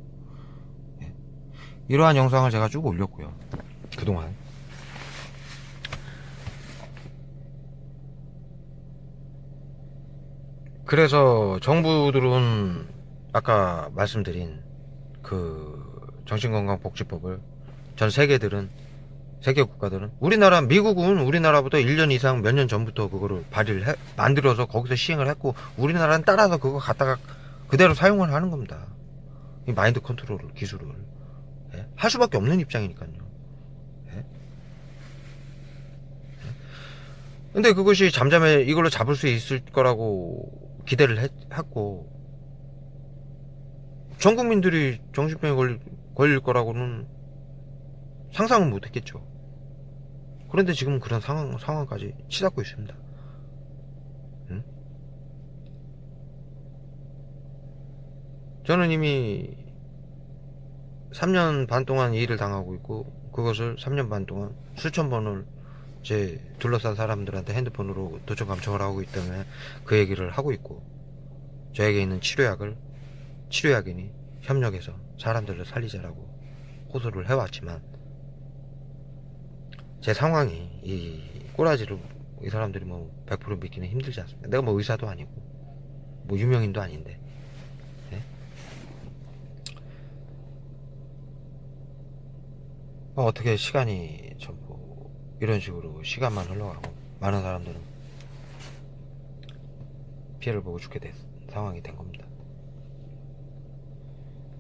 예. 이러한 영상을 제가 쭉 올렸고요. 그동안. 그래서 정부들은 아까 말씀드린 그 정신건강복지법을 전 세계 국가들은, 우리나라, 미국은 우리나라보다 1년 이상 몇 년 전부터 그거를 만들어서 거기서 시행을 했고, 우리나라는 따라서 그거 갖다가 그대로 사용을 하는 겁니다. 이 마인드 컨트롤 기술을. 예? 할 수밖에 없는 입장이니까요. 예? 근데 그것이 잠잠해, 이걸로 잡을 수 있을 거라고 기대를 했고, 전 국민들이 정신병에 걸릴 거라고는 상상은 못 했겠죠. 그런데 지금 그런 상황까지 치닫고 있습니다. 응? 저는 이미 3년 반 동안 이 일을 당하고 있고, 그것을 3년 반 동안 수천 번을 제 둘러싼 사람들한테 핸드폰으로 도청 감청을 하고 있기 때문에 그 얘기를 하고 있고, 저에게 있는 치료약인이 협력해서 사람들을 살리자라고 호소를 해왔지만, 제 상황이 이 꼬라지를 이 사람들이 뭐 100% 믿기는 힘들지 않습니까? 내가 뭐 의사도 아니고 뭐 유명인도 아닌데. 네? 어떻게 시간이 전부 이런 식으로 시간만 흘러가고 많은 사람들은 피해를 보고 죽게 된 상황이 된 겁니다.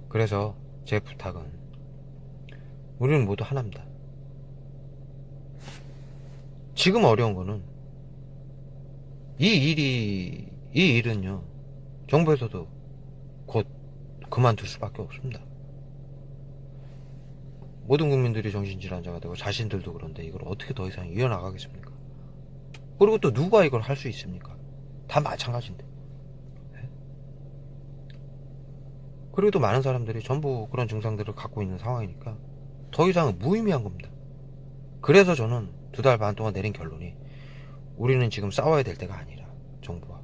그래서 제 부탁은, 우리는 모두 하나입니다. 지금 어려운 거는 이 일은요, 정부에서도 곧 그만둘 수밖에 없습니다. 모든 국민들이 정신질환자가 되고 자신들도 그런데 이걸 어떻게 더 이상 이어나가겠습니까? 그리고 또 누가 이걸 할 수 있습니까? 다 마찬가지인데. 네? 그리고 또 많은 사람들이 전부 그런 증상들을 갖고 있는 상황이니까 더 이상은 무의미한 겁니다. 그래서 저는 2달 반 동안 내린 결론이, 우리는 지금 싸워야 될 때가 아니라, 정부와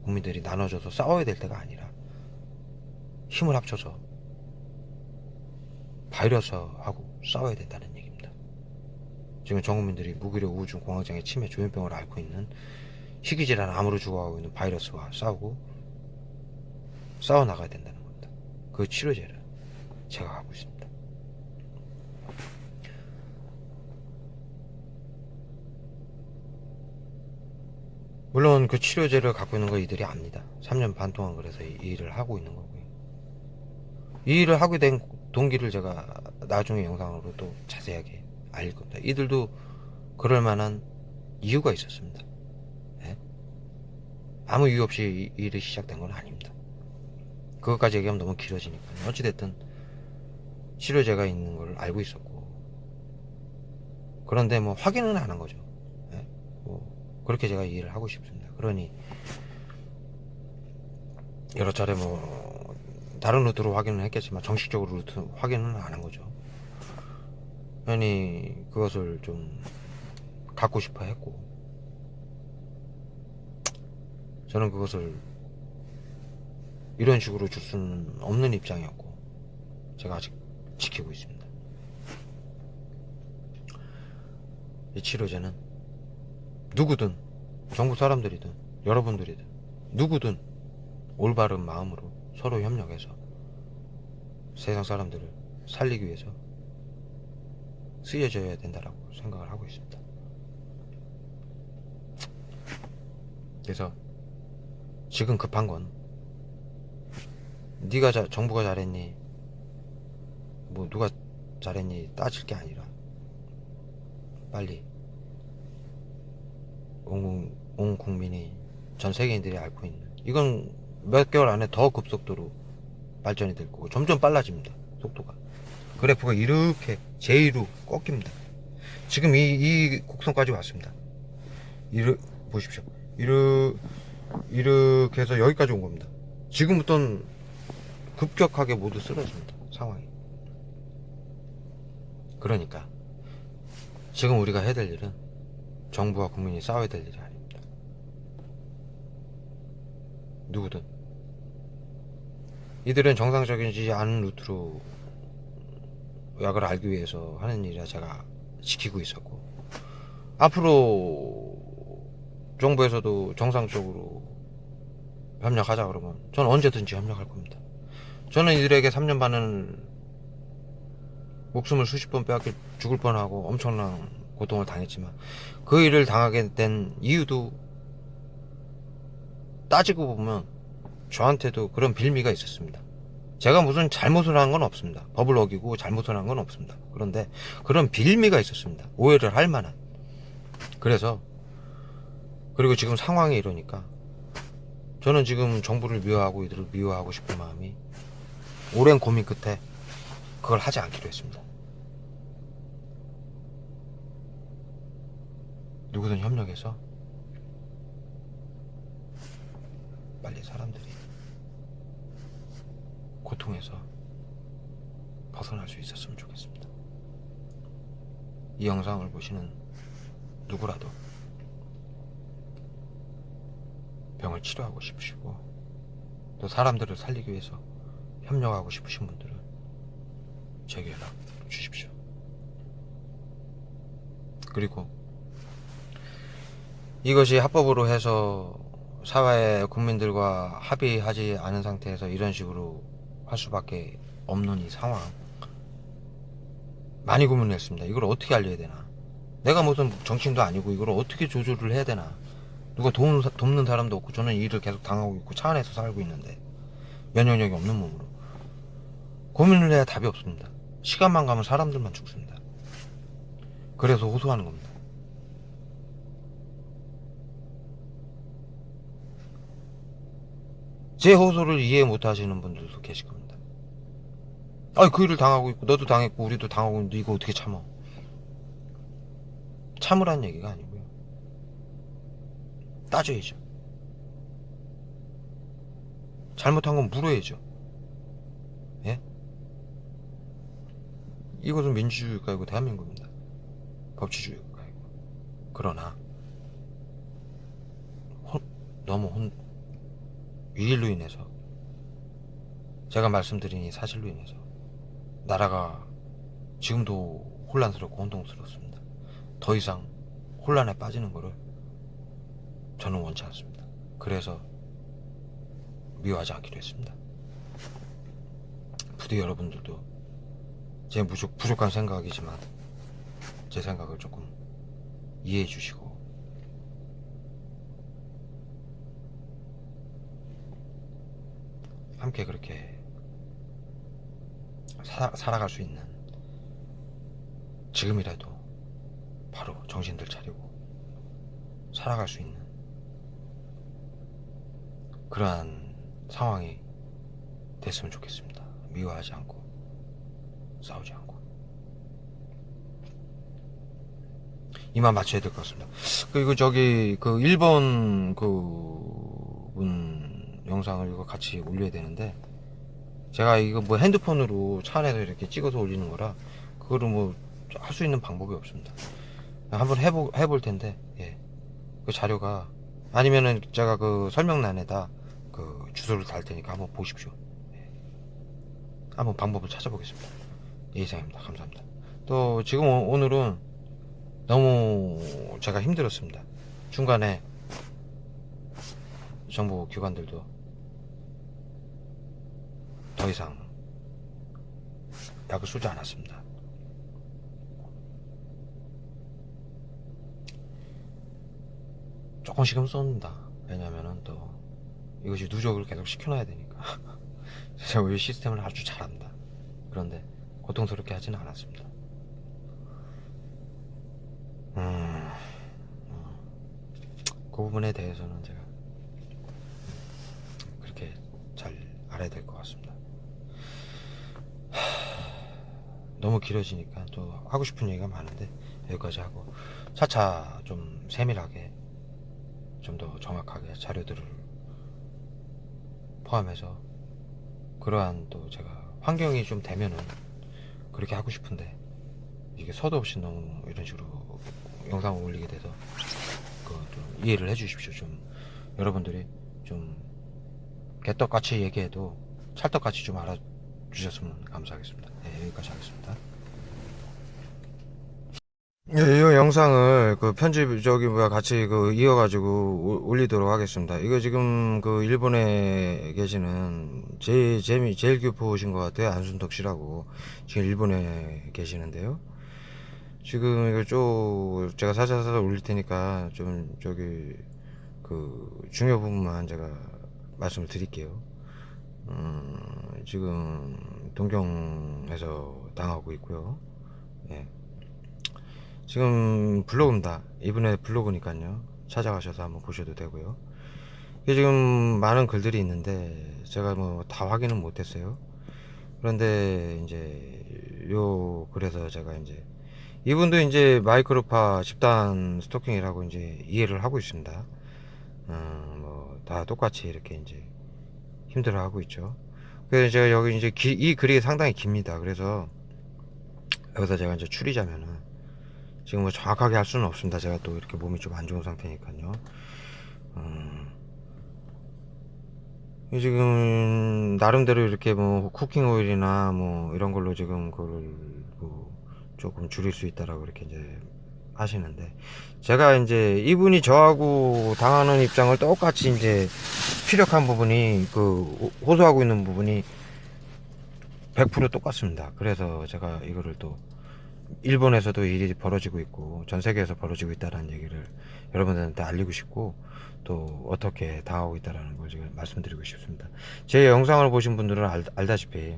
국민들이 나눠져서 싸워야 될 때가 아니라 힘을 합쳐서 바이러스하고 싸워야 된다는 얘기입니다. 지금 전 국민들이 무기력 우울증 공황장애 치매 조현병을 앓고 있는, 희귀질환 암으로 죽어가고 있는 바이러스와 싸워 나가야 된다는 겁니다. 그 치료제를 제가 갖고 있습니다. 물론 그 치료제를 갖고 있는 거 이들이 압니다. 3년 반 동안 그래서 이 일을 하고 있는 거고요. 이 일을 하게 된 동기를 제가 나중에 영상으로 또 자세하게 알릴 겁니다. 이들도 그럴 만한 이유가 있었습니다. 네? 아무 이유 없이 이 일이 시작된 건 아닙니다. 그것까지 얘기하면 너무 길어지니까. 어찌됐든 치료제가 있는 걸 알고 있었고, 그런데 뭐 확인은 안 한 거죠. 네? 뭐 그렇게 제가 이해를 하고 싶습니다. 그러니 여러 차례 뭐 다른 루트로 확인을 했겠지만 정식적으로 루트 확인은 안 한 거죠. 그러니 그것을 좀 갖고 싶어 했고, 저는 그것을 이런 식으로 줄 수는 없는 입장이었고, 제가 아직 지키고 있습니다. 이 치료제는 누구든, 정부 사람들이든 여러분들이든 누구든 올바른 마음으로 서로 협력해서 세상 사람들을 살리기 위해서 쓰여져야 된다라고 생각을 하고 있습니다. 그래서 지금 급한 건, 정부가 잘했니, 뭐 누가 잘했니 따질 게 아니라, 빨리 온 국민이, 전 세계인들이 앓고 있는, 이건 몇 개월 안에 더 급속도로 발전이 될 거고 점점 빨라집니다. 속도가. 그래프가 이렇게 J로 꺾입니다. 지금 이 곡선까지 왔습니다. 보십시오. 이렇게 해서 여기까지 온 겁니다. 지금부터는 급격하게 모두 쓰러집니다. 상황이. 그러니까 지금 우리가 해야 될 일은 정부와 국민이 싸워야 될 일이 아닙니다. 누구든 이들은 정상적이지 않은 루트로 약을 알기 위해서 하는 일이라 제가 지키고 있었고, 앞으로 정부에서도 정상적으로 협력하자 그러면 저는 언제든지 협력할 겁니다. 저는 이들에게 3년 반을 목숨을 수십 번 빼앗겨 죽을 뻔하고 엄청난 고통을 당했지만, 그 일을 당하게 된 이유도 따지고 보면 저한테도 그런 빌미가 있었습니다. 제가 무슨 잘못을 한 건 없습니다. 법을 어기고 잘못을 한 건 없습니다. 그런데 그런 빌미가 있었습니다. 오해를 할 만한. 그래서, 그리고 지금 상황이 이러니까 저는 지금 정부를 미워하고 이들을 미워하고 싶은 마음이 오랜 고민 끝에 그걸 하지 않기로 했습니다. 누구든 협력해서 빨리 사람들이 고통에서 벗어날 수 있었으면 좋겠습니다. 이 영상을 보시는 누구라도 병을 치료하고 싶으시고 또 사람들을 살리기 위해서 협력하고 싶으신 분들은 제게 연락 주십시오. 그리고 이것이 합법으로 해서 사회 국민들과 합의하지 않은 상태에서 이런 식으로 할 수밖에 없는 이 상황, 많이 고민했습니다. 이걸 어떻게 알려야 되나. 내가 무슨 정치인도 아니고 이걸 어떻게 조절을 해야 되나. 누가 돕는 사람도 없고 저는 이 일을 계속 당하고 있고 차 안에서 살고 있는데 면역력이 없는 몸으로 고민을 해야 답이 없습니다. 시간만 가면 사람들만 죽습니다. 그래서 호소하는 겁니다. 제 호소를 이해 못 하시는 분들도 계실 겁니다. 그 일을 당하고 있고 너도 당했고 우리도 당하고 있는데 이거 어떻게 참아. 참으란 얘기가 아니고요, 따져야죠. 잘못한 건 물어야죠. 예? 이것은 민주주의 국가이고 대한민국입니다. 법치주의 국가이고. 그러나 너무 이 일로 인해서, 제가 말씀드린 이 사실로 인해서 나라가 지금도 혼란스럽고 혼동스럽습니다. 더 이상 혼란에 빠지는 거를 저는 원치 않습니다. 그래서 미워하지 않기로 했습니다. 부디 여러분들도 제 부족한 생각이지만 제 생각을 조금 이해해 주시고 함께 그렇게 살아갈 수 있는, 지금이라도 바로 정신들 차리고 살아갈 수 있는 그러한 상황이 됐으면 좋겠습니다. 미워하지 않고 싸우지 않고. 이만 맞춰야 될 것 같습니다. 그리고 그 일본 그분 영상을 이거 같이 올려야 되는데, 제가 이거 뭐 핸드폰으로 차 안에서 이렇게 찍어서 올리는 거라 그거를 뭐 할 수 있는 방법이 없습니다. 한번 해볼 텐데, 예. 그 자료가, 아니면은 제가 그 설명란에다 그 주소를 달 테니까 한번 보십시오. 예. 한번 방법을 찾아보겠습니다. 예, 이상입니다. 감사합니다. 또 지금 오늘은 너무 제가 힘들었습니다. 중간에 정부 기관들도 더 이상 약을 쏘지 않았습니다. 조금씩은 쏜다. 왜냐면은 또 이것이 누적을 계속 시켜놔야 되니까. 제가 이 시스템을 아주 잘한다. 그런데 고통스럽게 하지는 않았습니다. 그 부분에 대해서는 제가 그렇게 잘 알아야 될 것 같습니다. 너무 길어지니까 또 하고 싶은 얘기가 많은데 여기까지 하고 차차 좀 세밀하게 좀 더 정확하게 자료들을 포함해서 그러한 또 제가 환경이 좀 되면은 그렇게 하고 싶은데 이게 서도 없이 너무 이런 식으로 영상을 올리게 돼서 그 좀 이해를 해 주십시오. 좀 여러분들이 좀 개떡같이 얘기해도 찰떡같이 좀 알아주셨으면 감사하겠습니다. 네, 여기까지 하겠습니다. 예, 이 영상을 그 편집 저기 뭐야 같이 그 이어가지고 올리도록 하겠습니다. 이거 지금 그 일본에 계시는 제일 교포신 것 같아요. 안순덕 씨라고 지금 일본에 계시는데요. 지금 이거 좀 제가 살살 올릴 테니까 좀 저기 그 중요 부분만 제가 말씀을 드릴게요. 지금 동경에서 당하고 있고요. 예. 지금 블로그입니다. 이분의 블로그니까요. 찾아가셔서 한번 보셔도 되고요. 이게 지금 많은 글들이 있는데 제가 뭐 다 확인은 못했어요. 그런데 이제 요 그래서 제가 이제 이분도 이제 마이크로파 집단 스토킹이라고 이제 이해를 하고 있습니다. 뭐 다 똑같이 이렇게 이제 힘들어하고 있죠. 그래서 제가 여기 이제 이 글이 상당히 깁니다. 그래서 여기서 제가 이제 추리자면은 지금 뭐 정확하게 할 수는 없습니다. 제가 또 이렇게 몸이 좀 안 좋은 상태니까요. 지금 나름대로 이렇게 뭐 쿠킹 오일이나 뭐 이런 걸로 지금 그걸 뭐 조금 줄일 수 있다라고 이렇게 이제 하시는데 제가 이제 이분이 저하고 당하는 입장을 똑같이 이제 피력한 부분이 그 호소하고 있는 부분이 100% 똑같습니다. 그래서 제가 이거를 또 일본에서도 일이 벌어지고 있고 전 세계에서 벌어지고 있다는 얘기를 여러분들한테 알리고 싶고 또 어떻게 당하고 있다는 걸 지금 말씀드리고 싶습니다. 제 영상을 보신 분들은 알다시피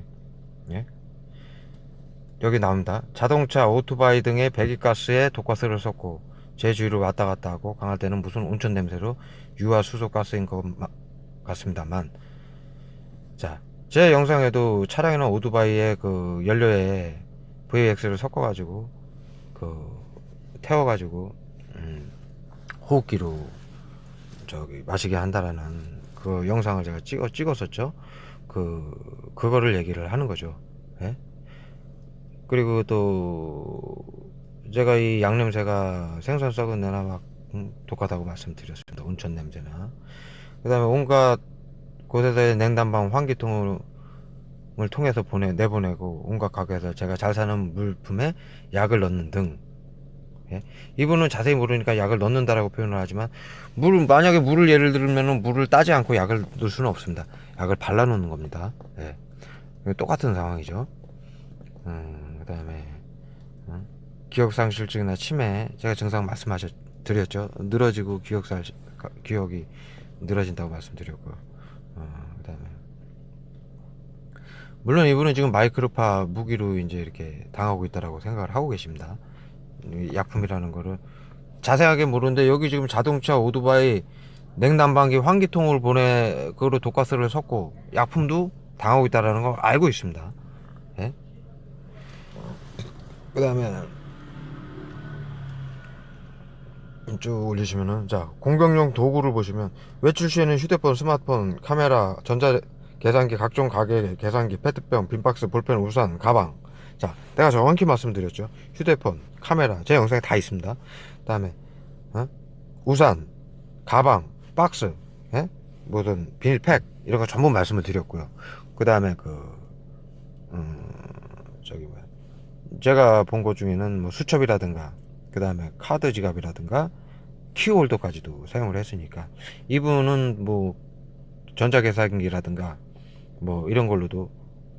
예? 여기 나옵니다. 자동차, 오토바이 등의 배기가스에 독가스를 섞고 제 주위를 왔다 갔다 하고 강할 때는 무슨 온천 냄새로 유화 수소가스인 것 같습니다만 자, 제 영상에도 차량이나 오토바이의 그 연료에 VX를 섞어가지고 그 태워가지고 호흡기로 저기 마시게 한다라는 그 영상을 제가 찍었었죠. 그거를 얘기를 하는 거죠. 예? 그리고 또 제가 이 양냄새가 생선 썩은 내나 막 독하다고 말씀드렸습니다. 온천 냄새나 그 다음에 온갖 곳에서의 냉난방 환기통을 통해서 내보내고 온갖 가게에서 제가 잘 사는 물품에 약을 넣는 등 예? 이분은 자세히 모르니까 약을 넣는다라고 표현을 하지만 만약에 물을 예를 들면은 물을 따지 않고 약을 넣을 수는 없습니다. 약을 발라 놓는 겁니다. 예. 똑같은 상황이죠. 그 다음에 기억상실증이나 치매 제가 증상 드렸죠. 늘어지고 기억이 늘어진다고 말씀드렸고요. 그 다음에 물론 이분은 지금 마이크로파 무기로 이제 이렇게 당하고 있다라고 생각을 하고 계십니다. 이 약품이라는 거를 자세하게 모르는데 여기 지금 자동차, 오토바이, 냉난방기, 환기통을 그거로 독가스를 섞고 약품도 당하고 있다라는 걸 알고 있습니다. 예? 그 다음에 쭉 올리시면은 자 공병용 도구를 보시면 외출 시에는 휴대폰, 스마트폰, 카메라, 전자 계산기, 각종 가게 계산기, 페트병, 빈박스, 볼펜, 우산, 가방. 자 내가 정확히 말씀드렸죠. 휴대폰, 카메라 제 영상에 다 있습니다. 그 다음에 우산, 가방, 박스, 예? 무슨 비닐팩 이런 거 전부 말씀을 드렸고요. 그 다음에 저기 뭐야 제가 본 것 중에는 뭐 수첩이라든가 그 다음에 카드 지갑이라든가 키홀더까지도 사용을 했으니까 이분은 뭐 전자계산기라든가 뭐 이런 걸로도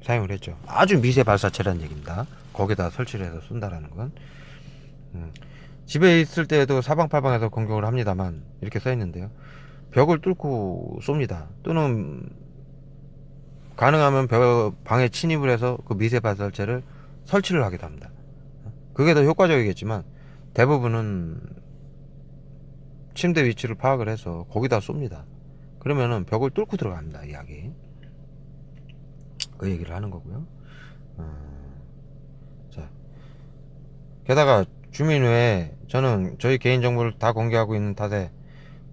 사용을 했죠. 아주 미세 발사체라는 얘기입니다. 거기다 설치를 해서 쏜다라는 건 집에 있을 때에도 사방팔방에서 공격을 합니다만 이렇게 써 있는데요. 벽을 뚫고 쏩니다. 또는 가능하면 방에 침입을 해서 그 미세 발사체를 설치를 하기도 합니다. 그게 더 효과적이겠지만 대부분은 침대 위치를 파악을 해서 거기다 쏩니다. 그러면은 벽을 뚫고 들어갑니다. 이 약이. 그 얘기를 하는 거고요. 자, 게다가 주민 외에 저는 저희 개인정보를 다 공개하고 있는 탓에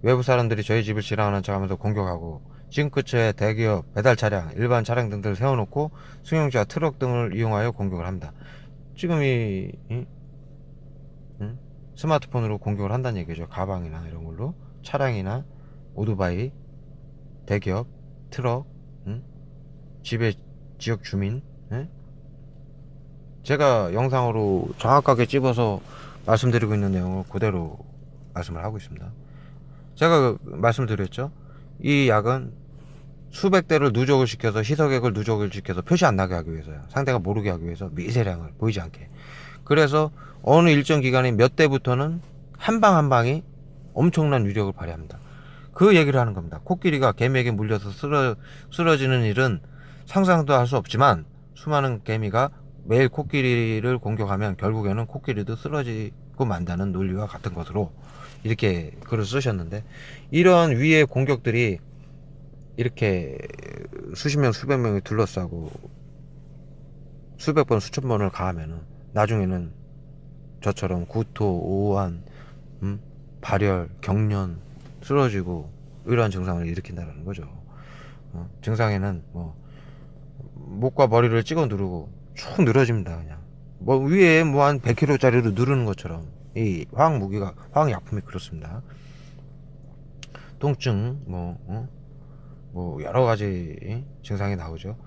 외부 사람들이 저희 집을 지나가는 척하면서 공격하고 지금 근처에 대기업, 배달 차량, 일반 차량 등들을 세워놓고 승용차, 트럭 등을 이용하여 공격을 합니다. 지금 응? 스마트폰으로 공격을 한다는 얘기죠. 가방이나 이런 걸로 차량이나 오토바이, 대기업, 트럭, 응? 집의 지역 주민. 응? 제가 영상으로 정확하게 찝어서 말씀드리고 있는 내용을 그대로 말씀을 하고 있습니다. 제가 말씀을 드렸죠. 이 약은 수백 대를 누적을 시켜서 희석액을 누적을 시켜서 표시 안 나게 하기 위해서요. 상대가 모르게 하기 위해서 미세량을 보이지 않게. 그래서 어느 일정 기간에 몇 대부터는 한 방 한 방이 엄청난 위력을 발휘합니다. 그 얘기를 하는 겁니다. 코끼리가 개미에게 물려서 쓰러지는 일은 상상도 할 수 없지만 수많은 개미가 매일 코끼리를 공격하면 결국에는 코끼리도 쓰러지고 만다는 논리와 같은 것으로 이렇게 글을 쓰셨는데, 이런 위의 공격들이 이렇게 수십 명 수백 명이 둘러싸고 수백 번 수천 번을 가하면은 나중에는 저처럼 구토, 오한, 발열, 경련, 쓰러지고 이러한 증상을 일으킨다는 거죠. 증상에는 뭐 목과 머리를 찍어 누르고 쭉 늘어집니다. 그냥 뭐 위에 뭐 한 100kg짜리로 누르는 것처럼 이 화학 무기가, 화학 약품이 그렇습니다. 통증, 뭐 여러 가지 증상이 나오죠.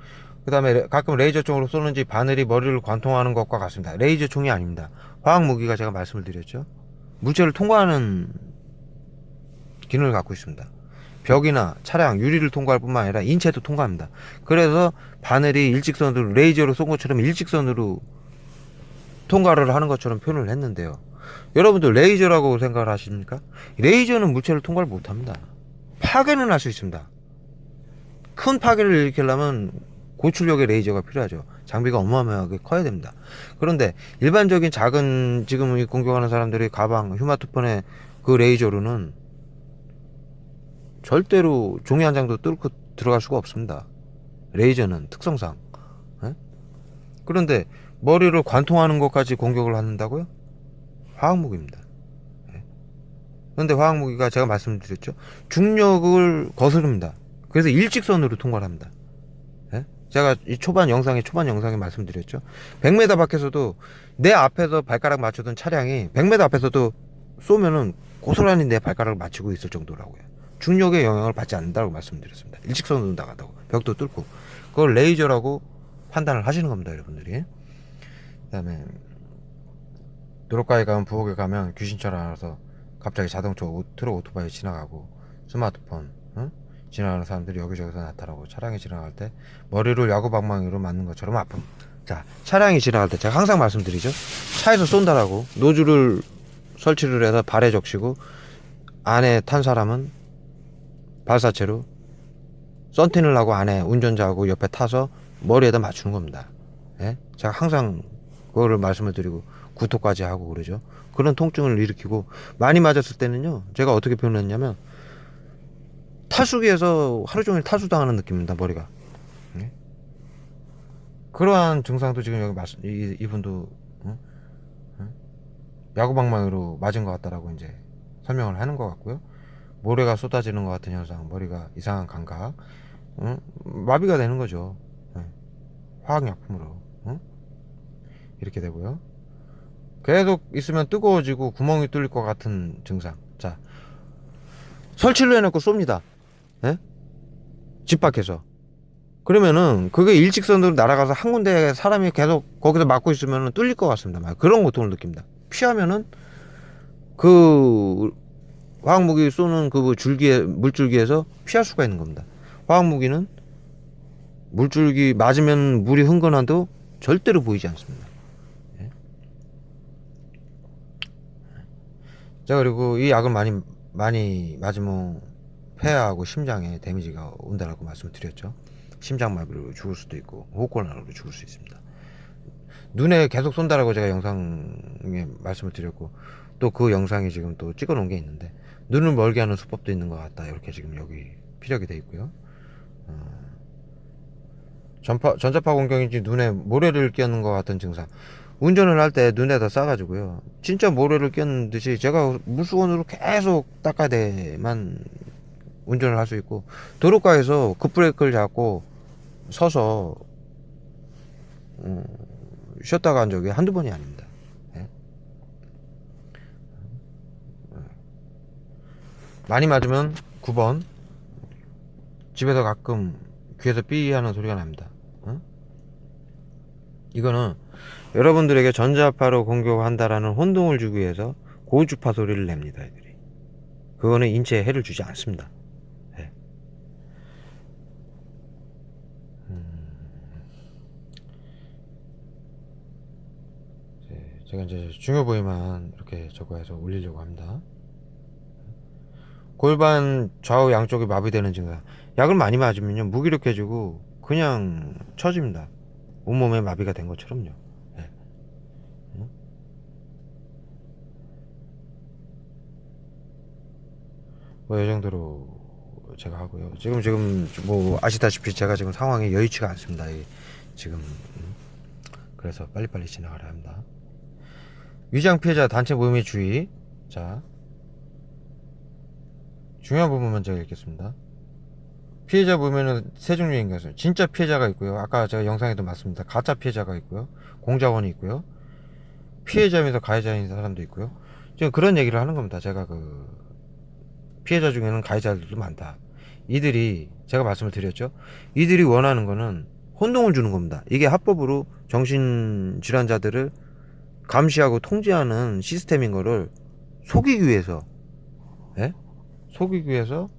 그 다음에 가끔 레이저 총으로 쏘는지 바늘이 머리를 관통하는 것과 같습니다. 레이저 총이 아닙니다. 화학 무기가 제가 말씀을 드렸죠. 물체를 통과하는 기능을 갖고 있습니다. 벽이나 차량, 유리를 통과할 뿐만 아니라 인체도 통과합니다. 그래서 바늘이 일직선으로, 레이저로 쏜 것처럼 일직선으로 통과를 하는 것처럼 표현을 했는데요. 여러분들 레이저라고 생각을 하십니까? 레이저는 물체를 통과를 못합니다. 파괴는 할 수 있습니다. 큰 파괴를 일으키려면 고출력의 레이저가 필요하죠. 장비가 어마어마하게 커야 됩니다. 그런데 일반적인 작은, 지금 공격하는 사람들이 가방, 휴마트폰의 그 레이저로는 절대로 종이 한 장도 뚫고 들어갈 수가 없습니다. 레이저는 특성상. 에? 그런데 머리를 관통하는 것까지 공격을 한다고요? 화학무기입니다. 그런데 화학무기가 제가 말씀드렸죠. 중력을 거스릅니다. 그래서 일직선으로 통과를 합니다. 예? 제가 이 초반 영상에 말씀드렸죠. 100m 밖에서도 내 앞에서 발가락 맞추던 차량이 100m 앞에서도 쏘면은 고스란히 내 발가락을 맞추고 있을 정도라고요. 중력의 영향을 받지 않는다고 말씀드렸습니다. 일직선으로 나간다고. 벽도 뚫고. 그걸 레이저라고 판단을 하시는 겁니다, 여러분들이. 그 다음에 도로가에 가면, 부엌에 가면 귀신처럼 알아서 갑자기 자동차, 트럭, 오토바이 지나가고, 스마트폰, 지나가는 사람들이 여기저기서 나타나고, 차량이 지나갈 때 머리를 야구방망이로 맞는 것처럼 아픔. 자, 차량이 지나갈 때 제가 항상 말씀드리죠. 차에서 쏜다라고 노즐을 설치를 해서 발에 적시고 안에 탄 사람은 발사체로 썬틴을 하고 안에 운전자하고 옆에 타서 머리에다 맞추는 겁니다. 예? 제가 항상 그거를 말씀을 드리고 구토까지 하고 그러죠. 그런 통증을 일으키고, 많이 맞았을 때는요, 제가 어떻게 표현했냐면 탈수기에서 하루 종일 탈수당하는 느낌입니다, 머리가. 예? 그러한 증상도 지금 여기 이분도 야구방망이로 맞은 것 같다라고 이제 설명을 하는 것 같고요. 모래가 쏟아지는 것 같은 현상, 머리가 이상한 감각, 마비가 되는 거죠. 화학약품으로 이렇게 되고요. 계속 있으면 뜨거워지고 구멍이 뚫릴 것 같은 증상. 자, 설치를 해놓고 쏩니다. 예? 집 밖에서. 그러면은 그게 일직선으로 날아가서 한 군데 사람이 계속 거기서 맞고 있으면 뚫릴 것 같습니다. 그런 고통을 느낍니다. 피하면은 그 화학무기 쏘는 그 물줄기에서 피할 수가 있는 겁니다. 화학무기는 물줄기 맞으면 물이 흥건해도 절대로 보이지 않습니다. 예? 자, 그리고 이 약을 많이 맞으면 폐하고 심장에 데미지가 온다라고 말씀을 드렸죠. 심장마비로 죽을 수도 있고 호흡곤란으로 죽을 수 있습니다. 눈에 계속 쏜다라고 제가 영상에 말씀을 드렸고, 또 그 영상이 지금 또 찍어 놓은 게 있는데, 눈을 멀게 하는 수법도 있는 것 같다, 이렇게 지금 여기 피력이 돼 있고요. 전자파 공격인지 눈에 모래를 끼얹는 것 같은 증상. 운전을 할 때 눈에다 싸가지고요. 진짜 모래를 꼈는 듯이 제가 물수건으로 계속 닦아야 돼만 운전을 할 수 있고, 도로가에서 급브레이크를 잡고 서서 쉬었다 간 적이 한두 번이 아닙니다. 예? 많이 맞으면 9번. 집에서 가끔 귀에서 삐 하는 소리가 납니다. 이거는 여러분들에게 전자파로 공격한다라는 혼동을 주기 위해서 고주파 소리를 냅니다. 애들이. 그거는 인체에 해를 주지 않습니다. 네. 제가 이제 중요 부위만 이렇게 저거해서 올리려고 합니다. 골반 좌우 양쪽이 마비되는 증상. 약을 많이 맞으면요 무기력해지고 그냥 처집니다. 온몸에 마비가 된 것처럼요. 네. 뭐 이 정도로 제가 하고요. 지금 뭐 아시다시피 제가 지금 상황이 여의치가 않습니다. 지금 그래서 빨리빨리 진행하려 합니다. 위장 피해자 단체 모임의 주의. 자, 중요한 부분 먼저 읽겠습니다. 피해자 보면은 세 종류인 것은 진짜 피해자가 있고요. 아까 제가 영상에도 말씀드렸습니다. 가짜 피해자가 있고요. 공작원이 있고요. 피해자면서 가해자인 사람도 있고요. 지금 그런 얘기를 하는 겁니다. 제가 그 피해자 중에는 가해자들도 많다. 이들이 제가 말씀을 드렸죠. 이들이 원하는 거는 혼동을 주는 겁니다. 이게 합법으로 정신질환자들을 감시하고 통제하는 시스템인 거를 속이기 위해서, 예? 속이기 위해서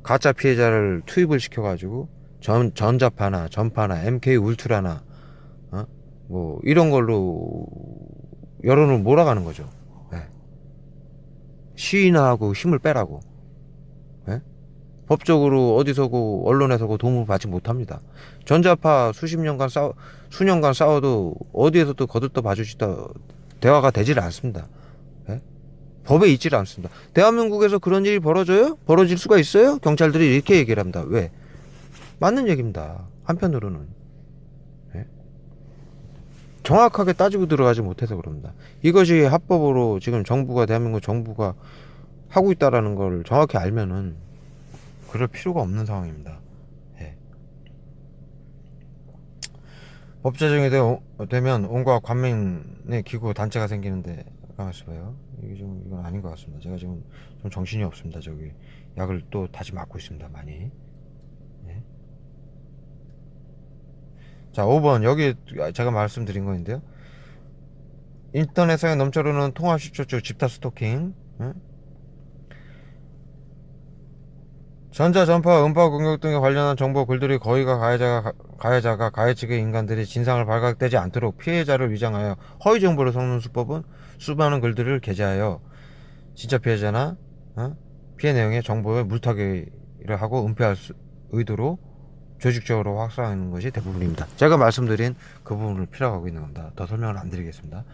가짜 피해자를 투입을 시켜가지고 전자파나 전파나 MK 울트라나 뭐 이런 걸로 여론을 몰아가는 거죠. 네. 시인하고 힘을 빼라고. 네? 법적으로 어디서고 언론에서고 도움을 받지 못합니다. 전자파 수년간 싸워도 어디에서도 거들떠 봐주시다 대화가 되질 않습니다. 네? 법에 있질 않습니다. 대한민국에서 그런 일이 벌어져요? 벌어질 수가 있어요? 경찰들이 이렇게 얘기를 합니다. 왜? 맞는 얘기입니다. 한편으로는. 네? 정확하게 따지고 들어가지 못해서 그럽니다. 이것이 합법으로 지금 대한민국 정부가 하고 있다라는 걸 정확히 알면은 그럴 필요가 없는 상황입니다. 네. 법 제정이 되면 온갖 관민의 기구 단체가 생기는데 가만있어 봐요. 이건 아닌 것 같습니다. 제가 지금 좀 정신이 없습니다. 저기 약을 또 다시 맞고 있습니다. 많이. 네. 자, 5번 여기 제가 말씀드린 거인데요. 인터넷상에 넘쳐흐르는 통합시초주 집단 스토킹. 네? 전자, 전파, 음파 공격 등에 관련한 정보 글들이 거의가 가해자가 가해 측의 인간들이 진상을 발각되지 않도록 피해자를 위장하여 허위 정보를 섞는 수법은 수많은 글들을 게재하여 진짜 피해자나 피해 내용의 정보에 물타기를 하고 은폐할 의도로 조직적으로 확산하는 것이 대부분입니다. 제가 말씀드린 그 부분을 필요하고 있는 겁니다. 더 설명을 안 드리겠습니다.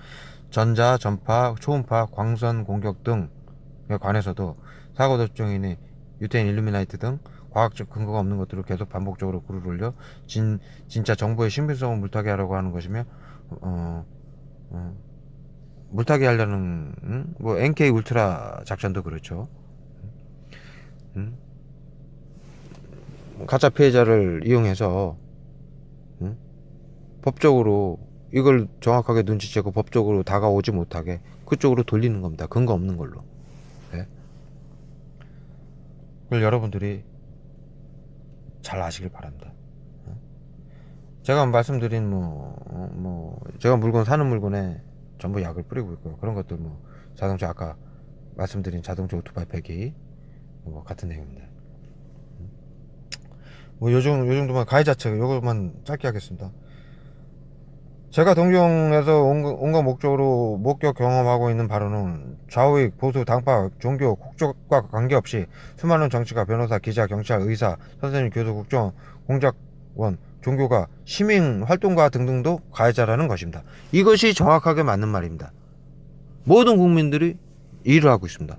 전자, 전파, 초음파, 광선 공격 등에 관해서도 사고 접종인이 유태인 일루미나이트 등 과학적 근거가 없는 것들을 계속 반복적으로 글을 올려 진짜 정보의 신빙성을 물타기 하려고 하는 것이며 물타기 하려는 뭐 NK 울트라 작전도 그렇죠. 가짜 피해자를 이용해서 법적으로 이걸 정확하게 눈치채고 법적으로 다가오지 못하게 그쪽으로 돌리는 겁니다. 근거 없는 걸로. 네? 그걸 여러분들이 잘 아시길 바랍니다. 제가 말씀드린 제가 사는 물건에 전부 약을 뿌리고 있고요. 그런 것들 자동차 아까 말씀드린 자동차 오토바이 배기 같은 내용입니다. 요 정도만 가해자 측 요것만 짧게 하겠습니다. 제가 동경에서 온갖 목적으로 목격 경험하고 있는 바로는 좌우익, 보수, 당파, 종교, 국적과 관계없이 수많은 정치가, 변호사, 기자, 경찰, 의사, 선생님, 교수, 국정, 공작원, 종교가, 시민 활동가 등등도 가해자라는 것입니다. 이것이 정확하게 맞는 말입니다. 모든 국민들이 일을 하고 있습니다.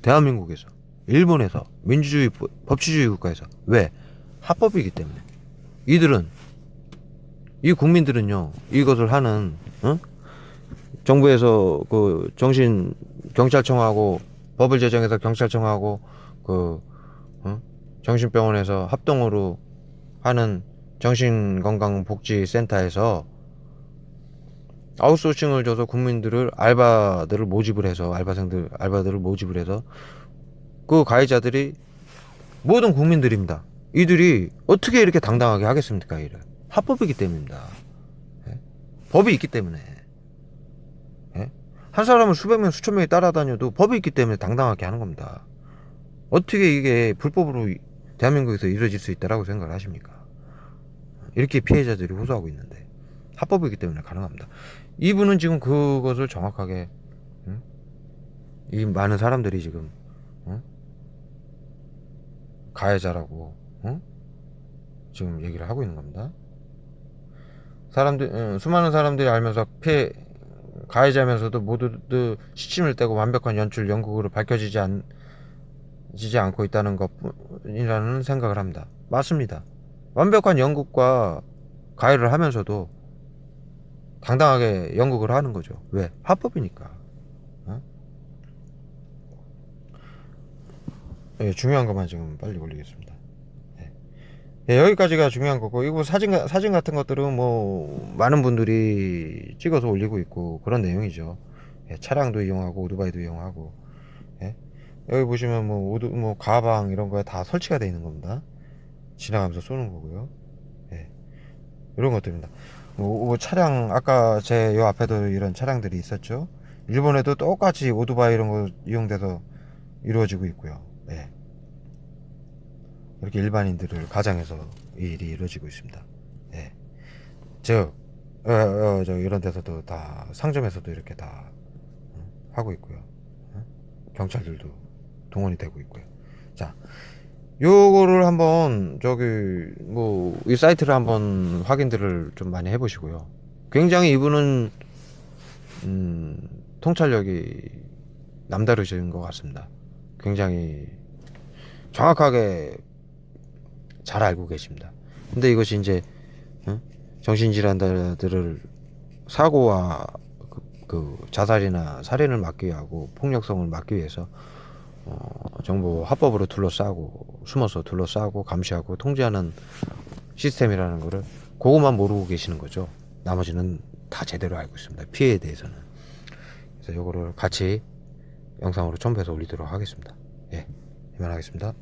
대한민국에서, 일본에서, 민주주의, 법치주의 국가에서. 왜? 합법이기 때문에. 이 국민들은요, 이것을 하는, 정부에서 그 경찰청하고 법을 제정해서 경찰청하고 그 정신병원에서 합동으로 하는 정신건강복지센터에서 아웃소싱을 줘서 국민들을 알바들을 모집을 해서 알바들을 모집을 해서 그 가해자들이 모든 국민들입니다. 이들이 어떻게 이렇게 당당하게 하겠습니까? 이를 합법이기 때문입니다. 예? 법이 있기 때문에. 예? 한 사람을 수백 명 수천 명이 따라다녀도 법이 있기 때문에 당당하게 하는 겁니다. 어떻게 이게 불법으로 대한민국에서 이루어질 수 있다라고 생각을 하십니까? 이렇게 피해자들이 호소하고 있는데 합법이기 때문에 가능합니다. 이분은 지금 그것을 정확하게 이 많은 사람들이 지금 가해자라고 지금 얘기를 하고 있는 겁니다. 수많은 사람들이 알면서 가해자면서도 모두 시침을 떼고 완벽한 연출 연극으로 밝혀지지 않고 있다는 것뿐이라는 생각을 합니다. 맞습니다. 완벽한 연극과 가해를 하면서도 당당하게 연극을 하는 거죠. 왜? 합법이니까. 예, 중요한 것만 지금 빨리 올리겠습니다. 예, 여기까지가 중요한 거고, 이거 사진 같은 것들은 뭐 많은 분들이 찍어서 올리고 있고 그런 내용이죠. 예, 차량도 이용하고 오토바이도 이용하고. 예, 여기 보시면 뭐 가방 이런 거에 다 설치가 되어 있는 겁니다. 지나가면서 쏘는 거고요. 예, 이런 것들입니다. 뭐 차량, 아까 제 요 앞에도 이런 차량들이 있었죠. 일본에도 똑같이 오토바이 이런 거 이용돼서 이루어지고 있고요. 예. 이렇게 일반인들을 가장해서 이 일이 이루어지고 있습니다. 예. 저 이런 데서도 다, 상점에서도 이렇게 다 하고 있고요. 경찰들도 동원이 되고 있고요. 자, 요거를 한번 이 사이트를 한번 확인들을 좀 많이 해보시고요. 굉장히 이분은 통찰력이 남다르신 것 같습니다. 굉장히 정확하게 잘 알고 계십니다. 근데 이것이 이제 정신질환자들을 사고와 그 자살이나 살인을 막기 위하고 폭력성을 막기 위해서 정부 합법으로 숨어서 둘러싸고 감시하고 통제하는 시스템이라는 거를 그것만 모르고 계시는 거죠. 나머지는 다 제대로 알고 있습니다. 피해에 대해서는. 그래서 요거를 같이 영상으로 첨부해서 올리도록 하겠습니다. 예, 이만 하겠습니다.